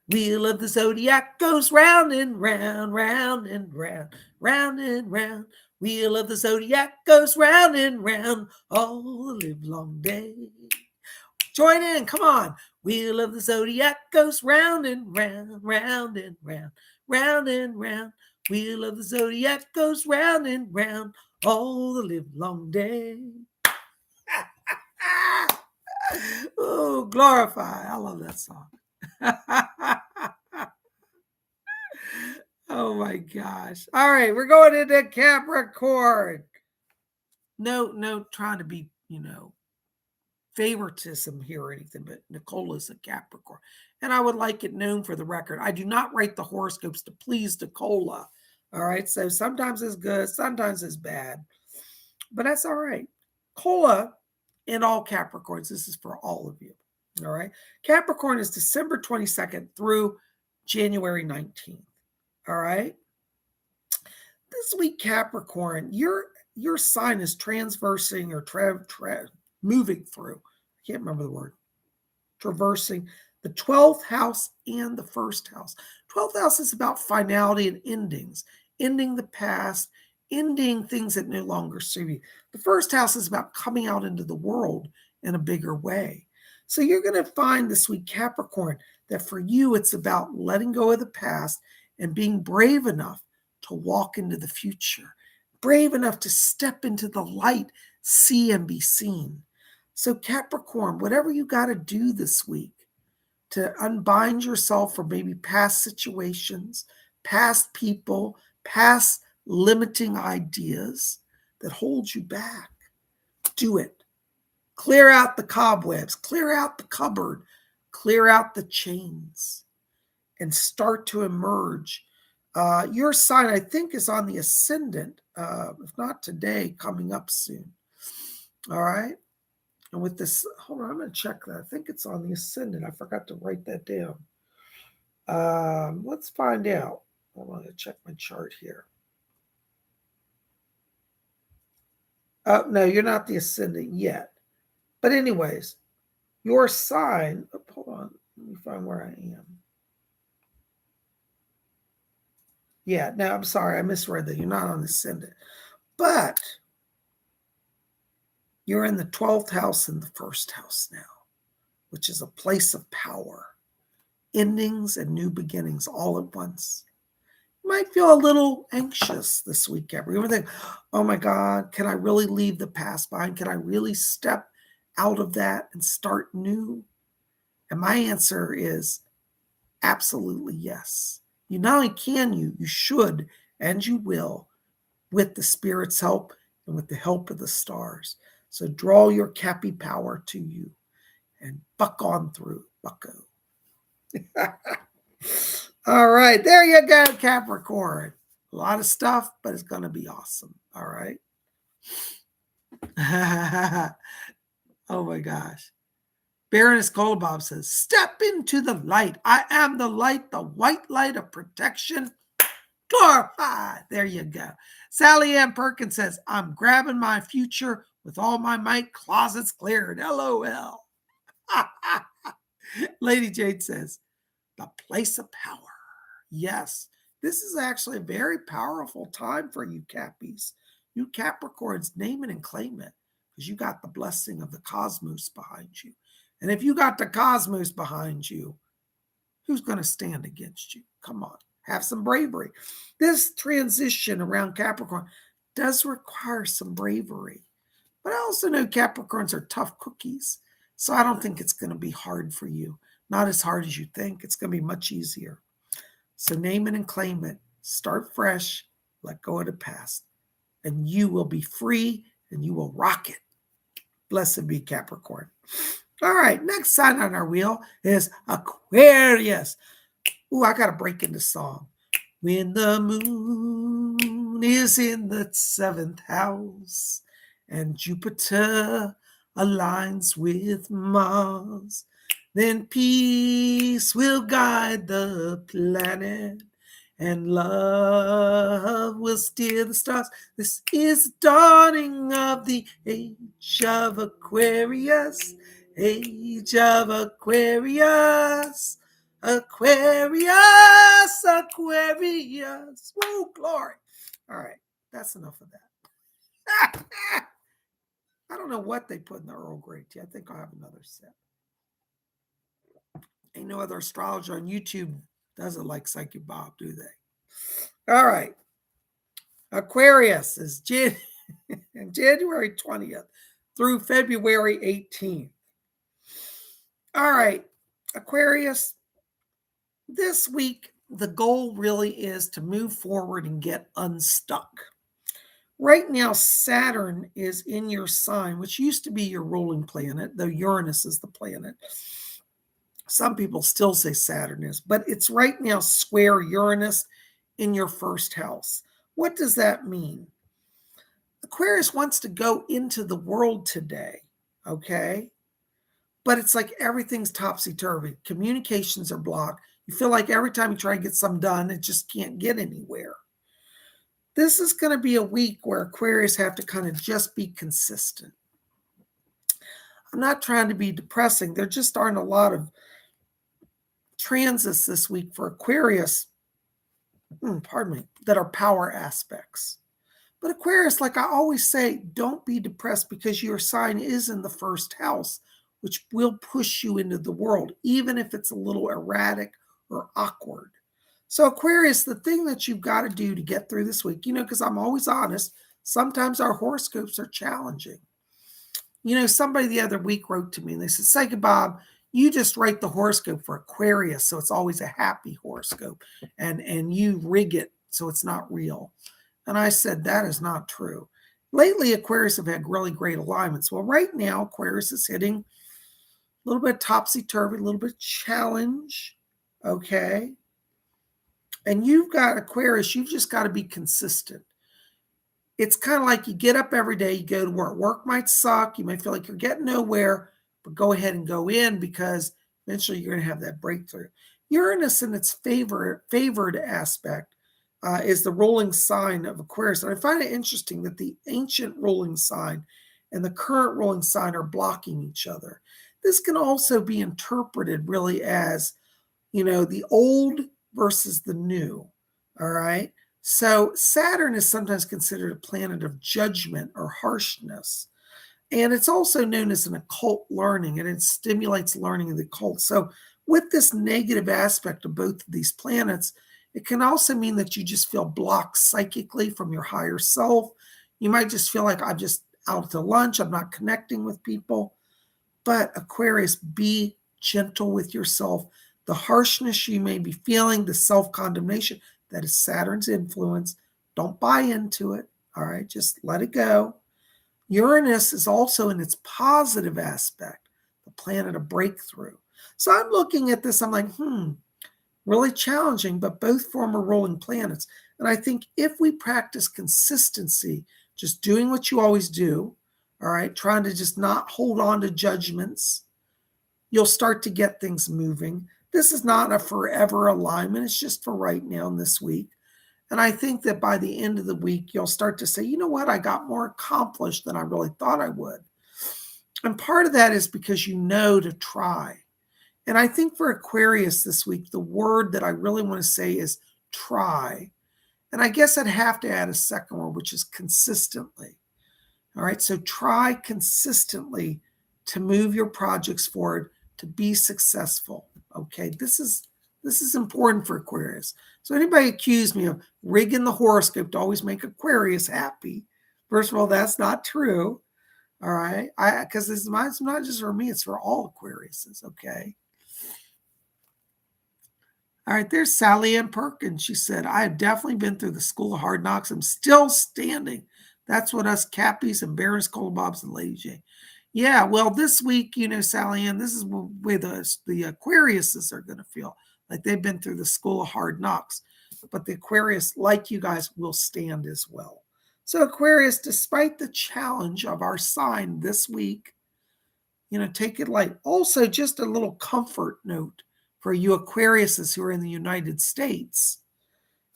Speaker 1: Wheel of the Zodiac goes round and round, round and round, round and round. Wheel of the Zodiac goes round and round all the livelong day. Join in, come on. Wheel of the Zodiac goes round and round, round and round, round and round. Wheel of the Zodiac goes round and round all the livelong day. Oh, glorify. I love that song. Oh my gosh. All right, we're going into Capricorn. No trying to be, favoritism here or anything, but Nicola's a Capricorn. And I would like it known for the record, I do not write the horoscopes to please Nicola. All right, so sometimes it's good, sometimes it's bad, but that's all right. Cola and all Capricorns, this is for all of you. All right, Capricorn is December 22nd through January 19th. All right, this week, Capricorn, your sign is transversing or moving through. I can't remember the word. Traversing the 12th house and the first house. 12th house is about finality and endings, ending the past, ending things that no longer serve you. The first house is about coming out into the world in a bigger way. So you're going to find this week, Capricorn, that for you, it's about letting go of the past and being brave enough to walk into the future, brave enough to step into the light, see and be seen. So Capricorn, whatever you got to do this week to unbind yourself from maybe past situations, past people, past limiting ideas that hold you back, do it. Clear out the cobwebs, clear out the cupboard, clear out the chains, and start to emerge. Your sign, I think, is on the ascendant, if not today, coming up soon. All right. And with this, hold on, I'm going to check that. I think it's on the ascendant. I forgot to write that down. Let's find out. I'm going to check my chart here. Oh, no, you're not the ascendant yet. But anyways, your sign, hold on, let me find where I am. Yeah, no, I'm sorry, I misread that. You're not on the ascendant. But you're in the 12th house and the first house now, which is a place of power, endings and new beginnings all at once. You might feel a little anxious this week, Gabrielle. You think, oh my God, can I really leave the past behind? Can I really step out of that and start new? And my answer is absolutely yes. You not only can you should, and you will, with the Spirit's help and with the help of the stars. So draw your Cappy power to you and buck on through, bucko. All right, there you go, Capricorn. A lot of stuff, but it's going to be awesome. All right. Oh my gosh. Baroness Kolobob says, step into the light. I am the light, the white light of protection. Glorified. There you go. Sally Ann Perkins says, I'm grabbing my future with all my might. Closets cleared. LOL. Lady Jade says, the place of power. Yes, this is actually a very powerful time for you Cappies. You Capricorns, name it and claim it because you got the blessing of the cosmos behind you. And if you got the cosmos behind you, who's going to stand against you? Come on, have some bravery. This transition around Capricorn does require some bravery. But I also know Capricorns are tough cookies. So I don't think it's going to be hard for you. Not as hard as you think. It's going to be much easier. So name it and claim it. Start fresh. Let go of the past. And you will be free and you will rock it. Blessed be Capricorn. All right, next sign on our wheel is Aquarius. Ooh, I got to break into song. When the moon is in the 7th house and Jupiter aligns with Mars, then peace will guide the planet and love will steer the stars. This is dawning of the age of Aquarius. Age of Aquarius. Aquarius. Aquarius. Woo, glory. All right, that's enough of that. I don't know what they put in the Earl Grey tea. I think I'll have another sip. Ain't no other astrologer on YouTube does it like Psychic Bob, do they? All right. Aquarius is January 20th through February 18th. All right. Aquarius, this week, the goal really is to move forward and get unstuck. Right now, Saturn is in your sign, which used to be your ruling planet, though Uranus is the planet. Some people still say Saturn is, but it's right now square Uranus in your first house. What does that mean? Aquarius wants to go into the world today, okay? But it's like everything's topsy-turvy. Communications are blocked. You feel like every time you try to get something done, it just can't get anywhere. This is going to be a week where Aquarius have to kind of just be consistent. I'm not trying to be depressing. There just aren't a lot of transits this week for Aquarius, that are power aspects. But Aquarius, like I always say, don't be depressed because your sign is in the first house, which will push you into the world, even if it's a little erratic or awkward. So Aquarius, the thing that you've got to do to get through this week, because I'm always honest, sometimes our horoscopes are challenging. Somebody the other week wrote to me and they said, Psychic Bob, you just write the horoscope for Aquarius, so it's always a happy horoscope, and you rig it so it's not real. And I said, that is not true. Lately, Aquarius have had really great alignments. Well, right now, Aquarius is hitting a little bit topsy-turvy, a little bit challenge, okay? And you've got Aquarius, you've just got to be consistent. It's kind of like you get up every day, you go to work. Work might suck, you might feel like you're getting nowhere, but go ahead and go in because eventually you're going to have that breakthrough. Uranus in its favored aspect is the ruling sign of Aquarius. And I find it interesting that the ancient ruling sign and the current ruling sign are blocking each other. This can also be interpreted really as, the old versus the new. All right. So Saturn is sometimes considered a planet of judgment or harshness. And it's also known as an occult learning, and it stimulates learning of the occult. So with this negative aspect of both of these planets, it can also mean that you just feel blocked psychically from your higher self. You might just feel like I'm just out to lunch, I'm not connecting with people. But Aquarius, be gentle with yourself. The harshness you may be feeling, the self-condemnation, that is Saturn's influence. Don't buy into it. All right, just let it go. Uranus is also in its positive aspect, the planet of breakthrough. So I'm looking at this, I'm like, really challenging, but both former ruling planets. And I think if we practice consistency, just doing what you always do, all right, trying to just not hold on to judgments, you'll start to get things moving. This is not a forever alignment. It's just for right now in this week. And I think that by the end of the week, you'll start to say, you know what, I got more accomplished than I really thought I would. And part of that is because you know to try. And I think for Aquarius this week, the word that I really want to say is try. And I guess I'd have to add a second word, which is consistently. All right, so try consistently to move your projects forward, to be successful. Okay, this is important for Aquarius. So anybody accuse me of rigging the horoscope to always make Aquarius happy, first of all, that's not true. All right, because it's not just for me, it's for all Aquariuses. Okay. All right, there's Sally Ann Perkins. She said, I have definitely been through the school of hard knocks. I'm still standing. That's what us Cappies and Barons, Colabobs, and Lady J. Yeah, well, this week, Sally Ann, this is the way the Aquariuses are going to feel. Like they've been through the school of hard knocks. But the Aquarius, like you guys, will stand as well. So Aquarius, despite the challenge of our sign this week, take it light. Also, just a little comfort note for you Aquariuses who are in the United States.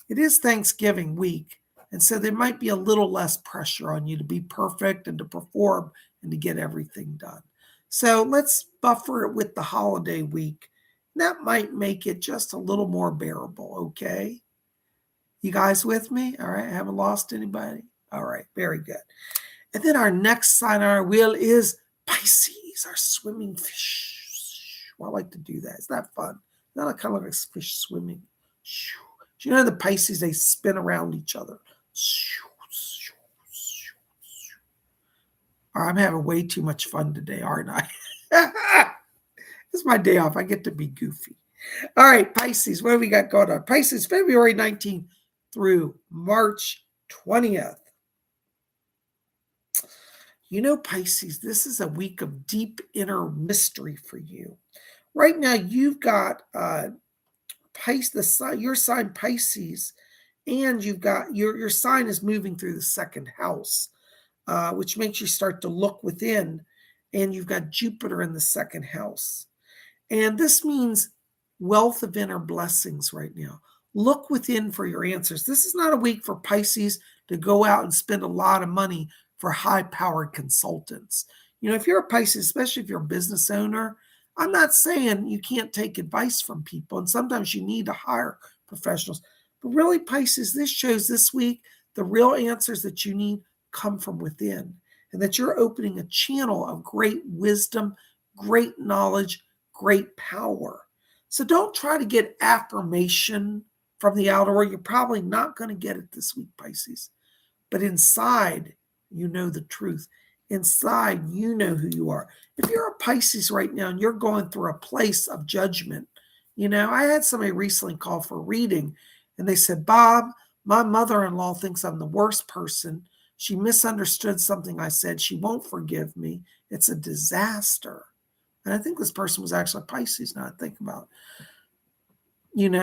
Speaker 1: It is Thanksgiving week, and so there might be a little less pressure on you to be perfect and to perform and to get everything done. So let's buffer it with the holiday week. That might make it just a little more bearable, okay? You guys with me? All right, I haven't lost anybody? All right, very good. And then our next sign on our wheel is Pisces, our swimming fish. Well, I like to do that. It's not fun. Not kind of like a fish swimming. Do you know the Pisces, they spin around each other? I'm having way too much fun today, aren't I? It's my day off. I get to be goofy. All right, Pisces, what do we got going on? Pisces, February 19th through March 20th. Pisces, this is a week of deep inner mystery for you. Right now, you've got your sign Pisces, and you've got your sign is moving through the second house, which makes you start to look within, and you've got Jupiter in the second house. And this means wealth of inner blessings right now. Look within for your answers. This is not a week for Pisces to go out and spend a lot of money for high-powered consultants. If you're a Pisces, especially if you're a business owner, I'm not saying you can't take advice from people, and sometimes you need to hire professionals. But really, Pisces, this shows this week the real answers that you need come from within, and that you're opening a channel of great wisdom, great knowledge, great power. So don't try to get affirmation from the outer world. You're probably not going to get it this week, Pisces. But inside, you know the truth. Inside, you know who you are. If you're a Pisces right now and you're going through a place of judgment, I had somebody recently call for reading, and they said, Bob, my mother-in-law thinks I'm the worst person. She misunderstood something I said. She won't forgive me. It's a disaster. And I think this person was actually Pisces, now I think about it.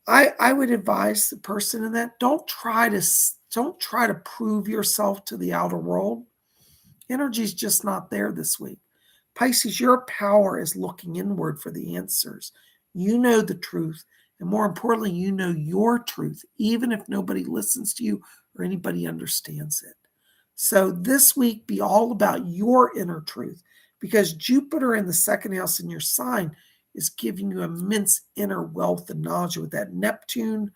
Speaker 1: I would advise the person in that, don't try to prove yourself to the outer world. Energy's just not there this week. Pisces, your power is looking inward for the answers. You know the truth, And more importantly, you know your truth, even if nobody listens to you or anybody understands it. So this week, be all about your inner truth, because Jupiter in the second house in your sign is giving you immense inner wealth and knowledge. With that Neptune,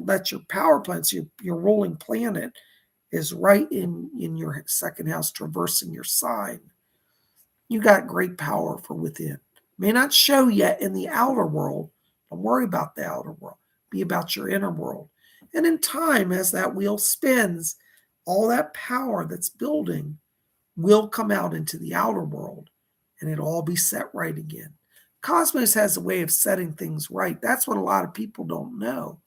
Speaker 1: that's your power planet, so your ruling planet is right in your second house, traversing your sign. You got great power for within. May not show yet in the outer world. Don't worry about the outer world. Be about your inner world. And in time, as that wheel spins, all that power that's building will come out into the outer world, and it'll all be set right again. Cosmos has a way of setting things right. That's what a lot of people don't know.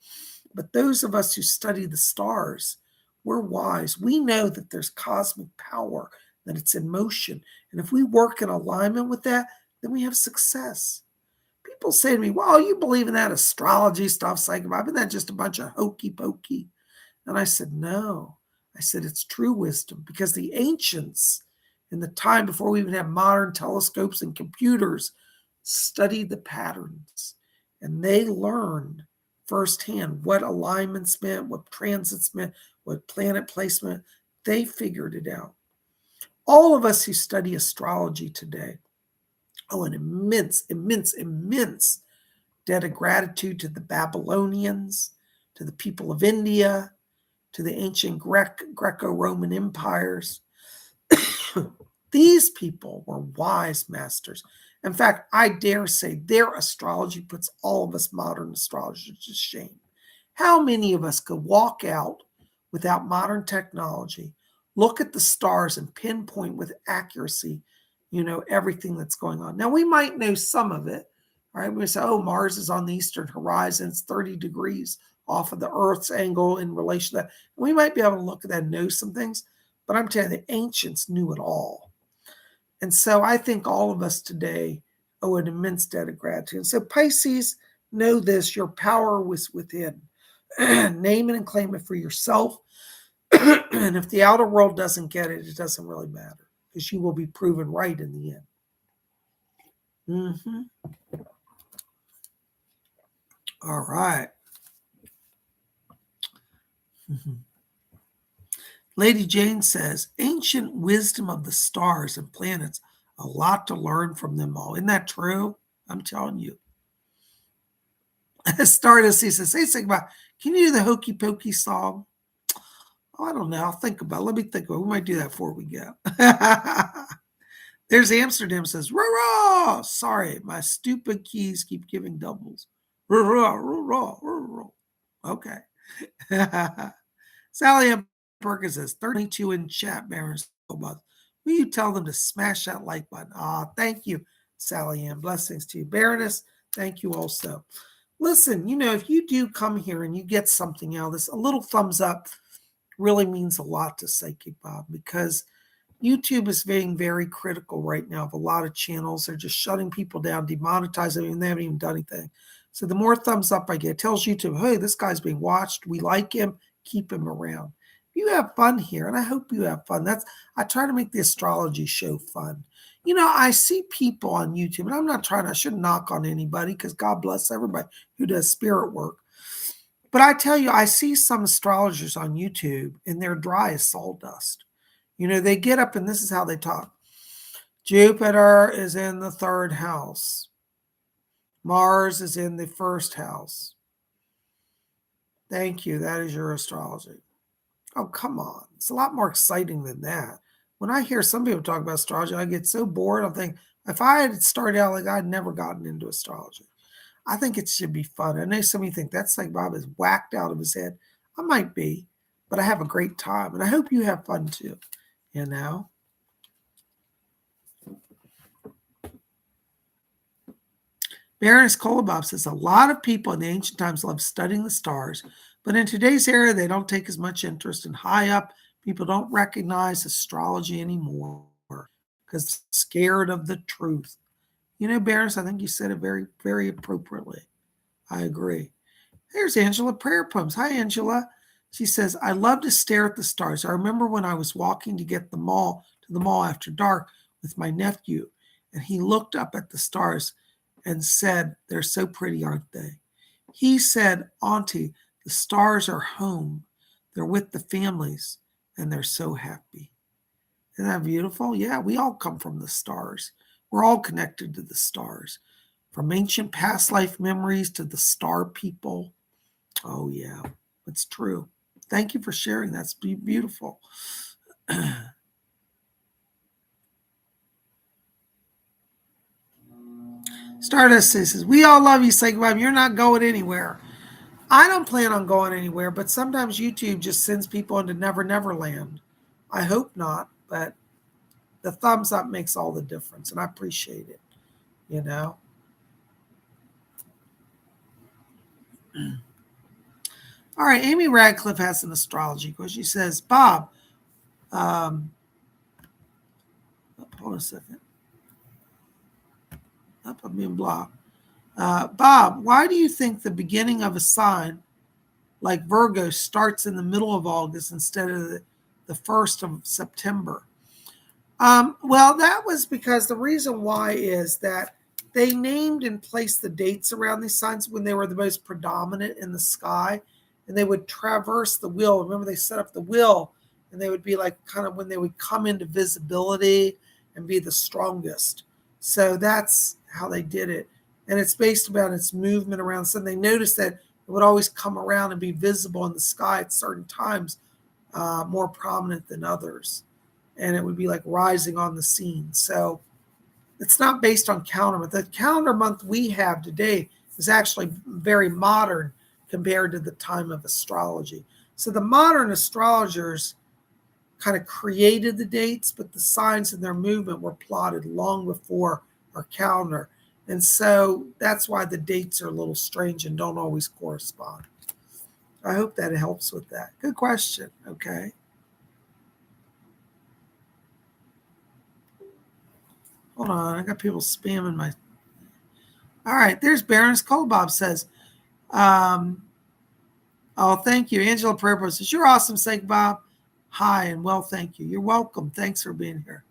Speaker 1: But those of us who study the stars, we're wise. We know that there's cosmic power, that it's in motion. And if we work in alignment with that, then we have success. People say to me, well, you believe in that astrology stuff, PsychicBob? Isn't that just a bunch of hokey pokey? And I said, no. I said, it's true wisdom, because the ancients, in the time before we even had modern telescopes and computers, studied the patterns, and they learned firsthand what alignments meant, what transits meant, what planet placement. They figured it out. All of us who study astrology today owe an immense, immense, immense debt of gratitude to the Babylonians, to the people of India, to the ancient Greco-Roman empires. These people were wise masters. In fact, I dare say their astrology puts all of us modern astrologers to shame. How many of us could walk out without modern technology, look at the stars and pinpoint with accuracy, everything that's going on? Now, we might know some of it, right? We say, oh, Mars is on the eastern horizon. It's 30 degrees off of the Earth's angle in relation to that. We might be able to look at that and know some things, but I'm telling you, the ancients knew it all. And so I think all of us today owe an immense debt of gratitude. And so Pisces, know this: your power was within. Name it and claim it for yourself. And if the outer world doesn't get it, it doesn't really matter, because you will be proven right in the end. All right. Lady Jane says, ancient wisdom of the stars and planets, a lot to learn from them all. Isn't that true? I'm telling you. Stardust, he says, hey, PsychicBob, can you do the Hokey Pokey song? Oh, I don't know. I'll think about it. Let me think about it. We might do that before we go. There's Amsterdam says, rah, sorry, my stupid keys keep giving doubles. Rah. Okay. Sally Ann Perkins says, 32 in chat, Baron. Will you tell them to smash that like button? Thank you, Sally Ann. Blessings to you. Baroness, thank you also. Listen, if you do come here and you get something out of this, a little thumbs up really means a lot to PsychicBob, because YouTube is being very critical right now of a lot of channels. They're just shutting people down, demonetizing, and they haven't even done anything. So the more thumbs up I get, it tells YouTube, hey, this guy's being watched. We like him. Keep him around. You have fun here, and I hope you have fun. I try to make the astrology show fun. I see people on YouTube, and I shouldn't knock on anybody, because God bless everybody who does spirit work. But I tell you, I see some astrologers on YouTube, and they're dry as sawdust. They get up, and this is how they talk. Jupiter is in the third house. Mars is in the first house. Thank you. That is your astrology. Oh, come on. It's a lot more exciting than that. When I hear some people talk about astrology, I get so bored. I'm thinking, if I had started out like I'd never gotten into astrology. I think it should be fun. I know some of you think that's like Bob is whacked out of his head. I might be, but I have a great time. And I hope you have fun too. Baroness Kolobob says, a lot of people in the ancient times loved studying the stars, but in today's era, they don't take as much interest in high up. People don't recognize astrology anymore because they're scared of the truth. Baroness, I think you said it very, very appropriately. I agree. There's Angela Prayer Poems. Hi, Angela. She says, I love to stare at the stars. I remember when I was walking to the mall after dark with my nephew, and he looked up at the stars and said, they're so pretty, aren't they? He said, Auntie, the stars are home. They're with the families, and they're so happy. Isn't that beautiful? Yeah, we all come from the stars. We're all connected to the stars. From ancient past life memories to the star people. Oh, yeah, it's true. Thank you for sharing. That's beautiful. Stardust says, we all love you, PsychicBob. You're not going anywhere. I don't plan on going anywhere, but sometimes YouTube just sends people into Never Never Land. I hope not, but the thumbs up makes all the difference, and I appreciate it, you know. All right, Amy Radcliffe has an astrology question. She says, Bob, hold on a second. I'm being blocked. Bob, why do you think the beginning of a sign like Virgo starts in the middle of August instead of the 1st of September? Well, that was because the reason why is that they named and placed the dates around these signs when they were the most predominant in the sky, and they would traverse the wheel. Remember, they set up the wheel, and they would be like kind of when they would come into visibility and be the strongest. So that's how they did it. And it's based about its movement around the sun. They noticed that it would always come around and be visible in the sky at certain times, more prominent than others. And it would be like rising on the scene. So it's not based on calendar month. The calendar month we have today is actually very modern compared to the time of astrology. So the modern astrologers kind of created the dates, but the signs and their movement were plotted long before our calendar. And so that's why the dates are a little strange and don't always correspond. I hope that helps with that. Good question. Okay. Hold on, I got people spamming my. All right, there's Baroness Bob says, oh, thank you. Angela Prepper says, you're awesome, PsychicBob. Hi, and well, thank you. You're welcome. Thanks for being here.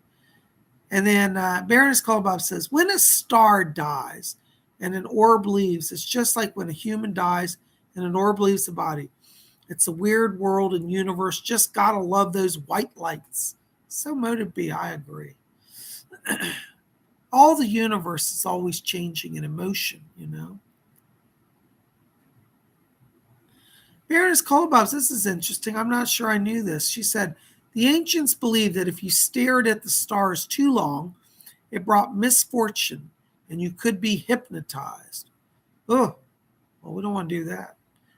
Speaker 1: And then Baroness Bob says, when a star dies and an orb leaves, it's just like when a human dies and an orb leaves the body. It's a weird world and universe. Just gotta love those white lights. So motive B, I agree. All the universe is always changing in emotion, you know. Baroness Kolbobs, this is interesting. I'm not sure I knew this. She said, the ancients believed that if you stared at the stars too long, it brought misfortune and you could be hypnotized. Oh, well, we don't want to do that.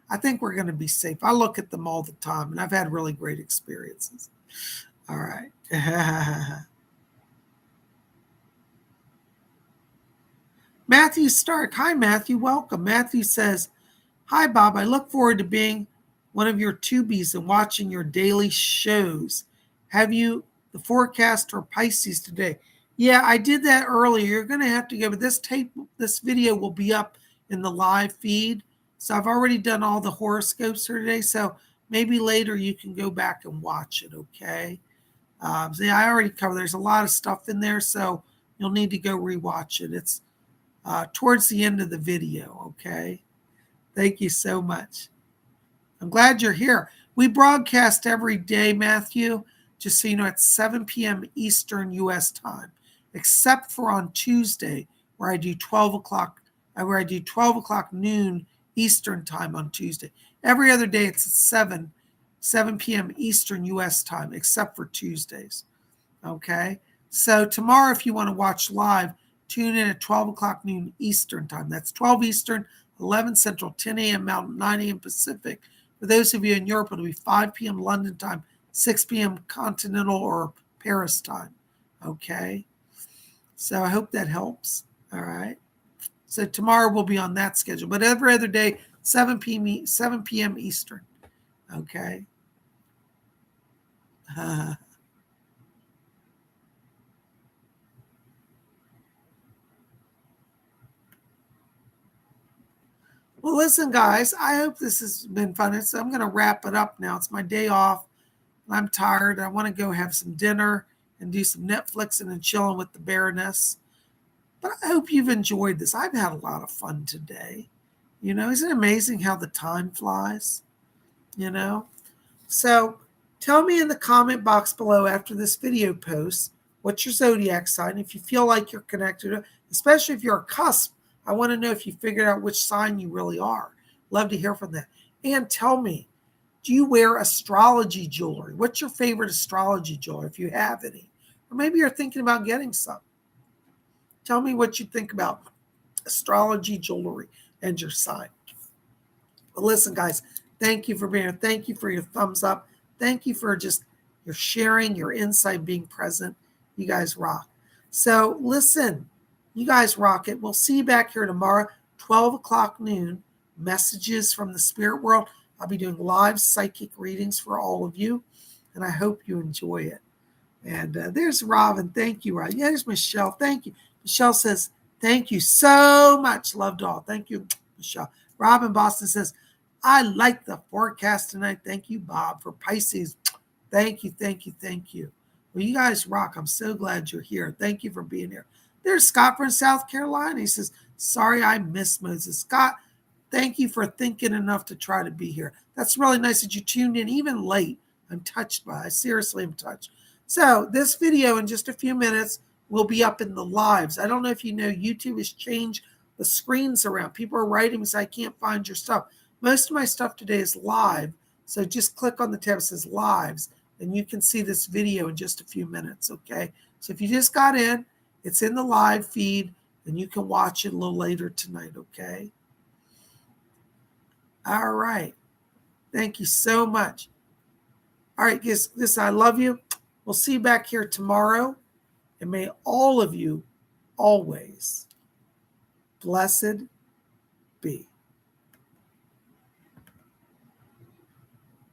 Speaker 1: I think we're going to be safe. I look at them all the time, and I've had really great experiences. All right. Matthew Stark. Hi, Matthew. Welcome. Matthew says, hi, Bob. I look forward to being one of your tubies and watching your daily shows. Have you the forecast for Pisces today? Yeah, I did that earlier. You're going to have to go, but this video will be up in the live feed. So I've already done all the horoscopes for today. So maybe later you can go back and watch it, okay? So yeah, I already covered. There's a lot of stuff in there, so you'll need to go rewatch it. It's towards the end of the video, okay? Thank you so much. I'm glad you're here. We broadcast every day, Matthew, just so you know, at 7 p.m. Eastern U.S. time, except for on Tuesday, where I do 12 o'clock noon Eastern time on Tuesday. Every other day, it's at 7 p.m. Eastern U.S. time, except for Tuesdays. Okay? So tomorrow, if you want to watch live, tune in at 12 o'clock noon Eastern time. That's 12 Eastern, 11 Central, 10 a.m. Mountain, 9 a.m. Pacific. For those of you in Europe, it'll be 5 p.m. London time, 6 p.m. Continental or Paris time. Okay? So I hope that helps. All right? So tomorrow we'll be on that schedule. But every other day, 7 p.m. Eastern. Okay? Well, listen, guys, I hope this has been fun. So I'm going to wrap it up now. It's my day off. I'm tired. I want to go have some dinner and do some Netflixing and chilling with the Baroness. But I hope you've enjoyed this. I've had a lot of fun today. Isn't it amazing how the time flies? So tell me in the comment box below after this video post, what's your zodiac sign? If you feel like you're connected, especially if you're a cusp, I want to know if you figured out which sign you really are. Love to hear from that. And tell me, do you wear astrology jewelry? What's your favorite astrology jewelry, if you have any? Or maybe you're thinking about getting some. Tell me what you think about astrology jewelry and your sign. But listen, guys, thank you for being here. Thank you for your thumbs up. Thank you for just your sharing, your insight, being present. You guys rock. So listen, you guys rock it. We'll see you back here tomorrow, 12 o'clock noon. Messages from the spirit world. I'll be doing live psychic readings for all of you, and I hope you enjoy it. And there's Robin. Thank you, Robin. Yeah, there's Michelle. Thank you. Michelle says, thank you so much. Loved all. Thank you, Michelle. Robin Boston says, I like the forecast tonight. Thank you, Bob, for Pisces. Thank you, thank you, thank you. Well, you guys rock. I'm so glad you're here. Thank you for being here. There's Scott from South Carolina. He says, sorry I missed Moses. Scott, thank you for thinking enough to try to be here. That's really nice that you tuned in even late. I'm touched by it. I seriously am touched. So this video in just a few minutes will be up in the lives. I don't know if you know, YouTube has changed the screens around. People are writing me saying, I can't find your stuff. Most of my stuff today is live. So just click on the tab that says lives and you can see this video in just a few minutes, okay? So if you just got in, it's in the live feed and you can watch it a little later tonight, okay? All right. Thank you so much. All right, guys, I love you. We'll see you back here tomorrow. And may all of you always blessed be.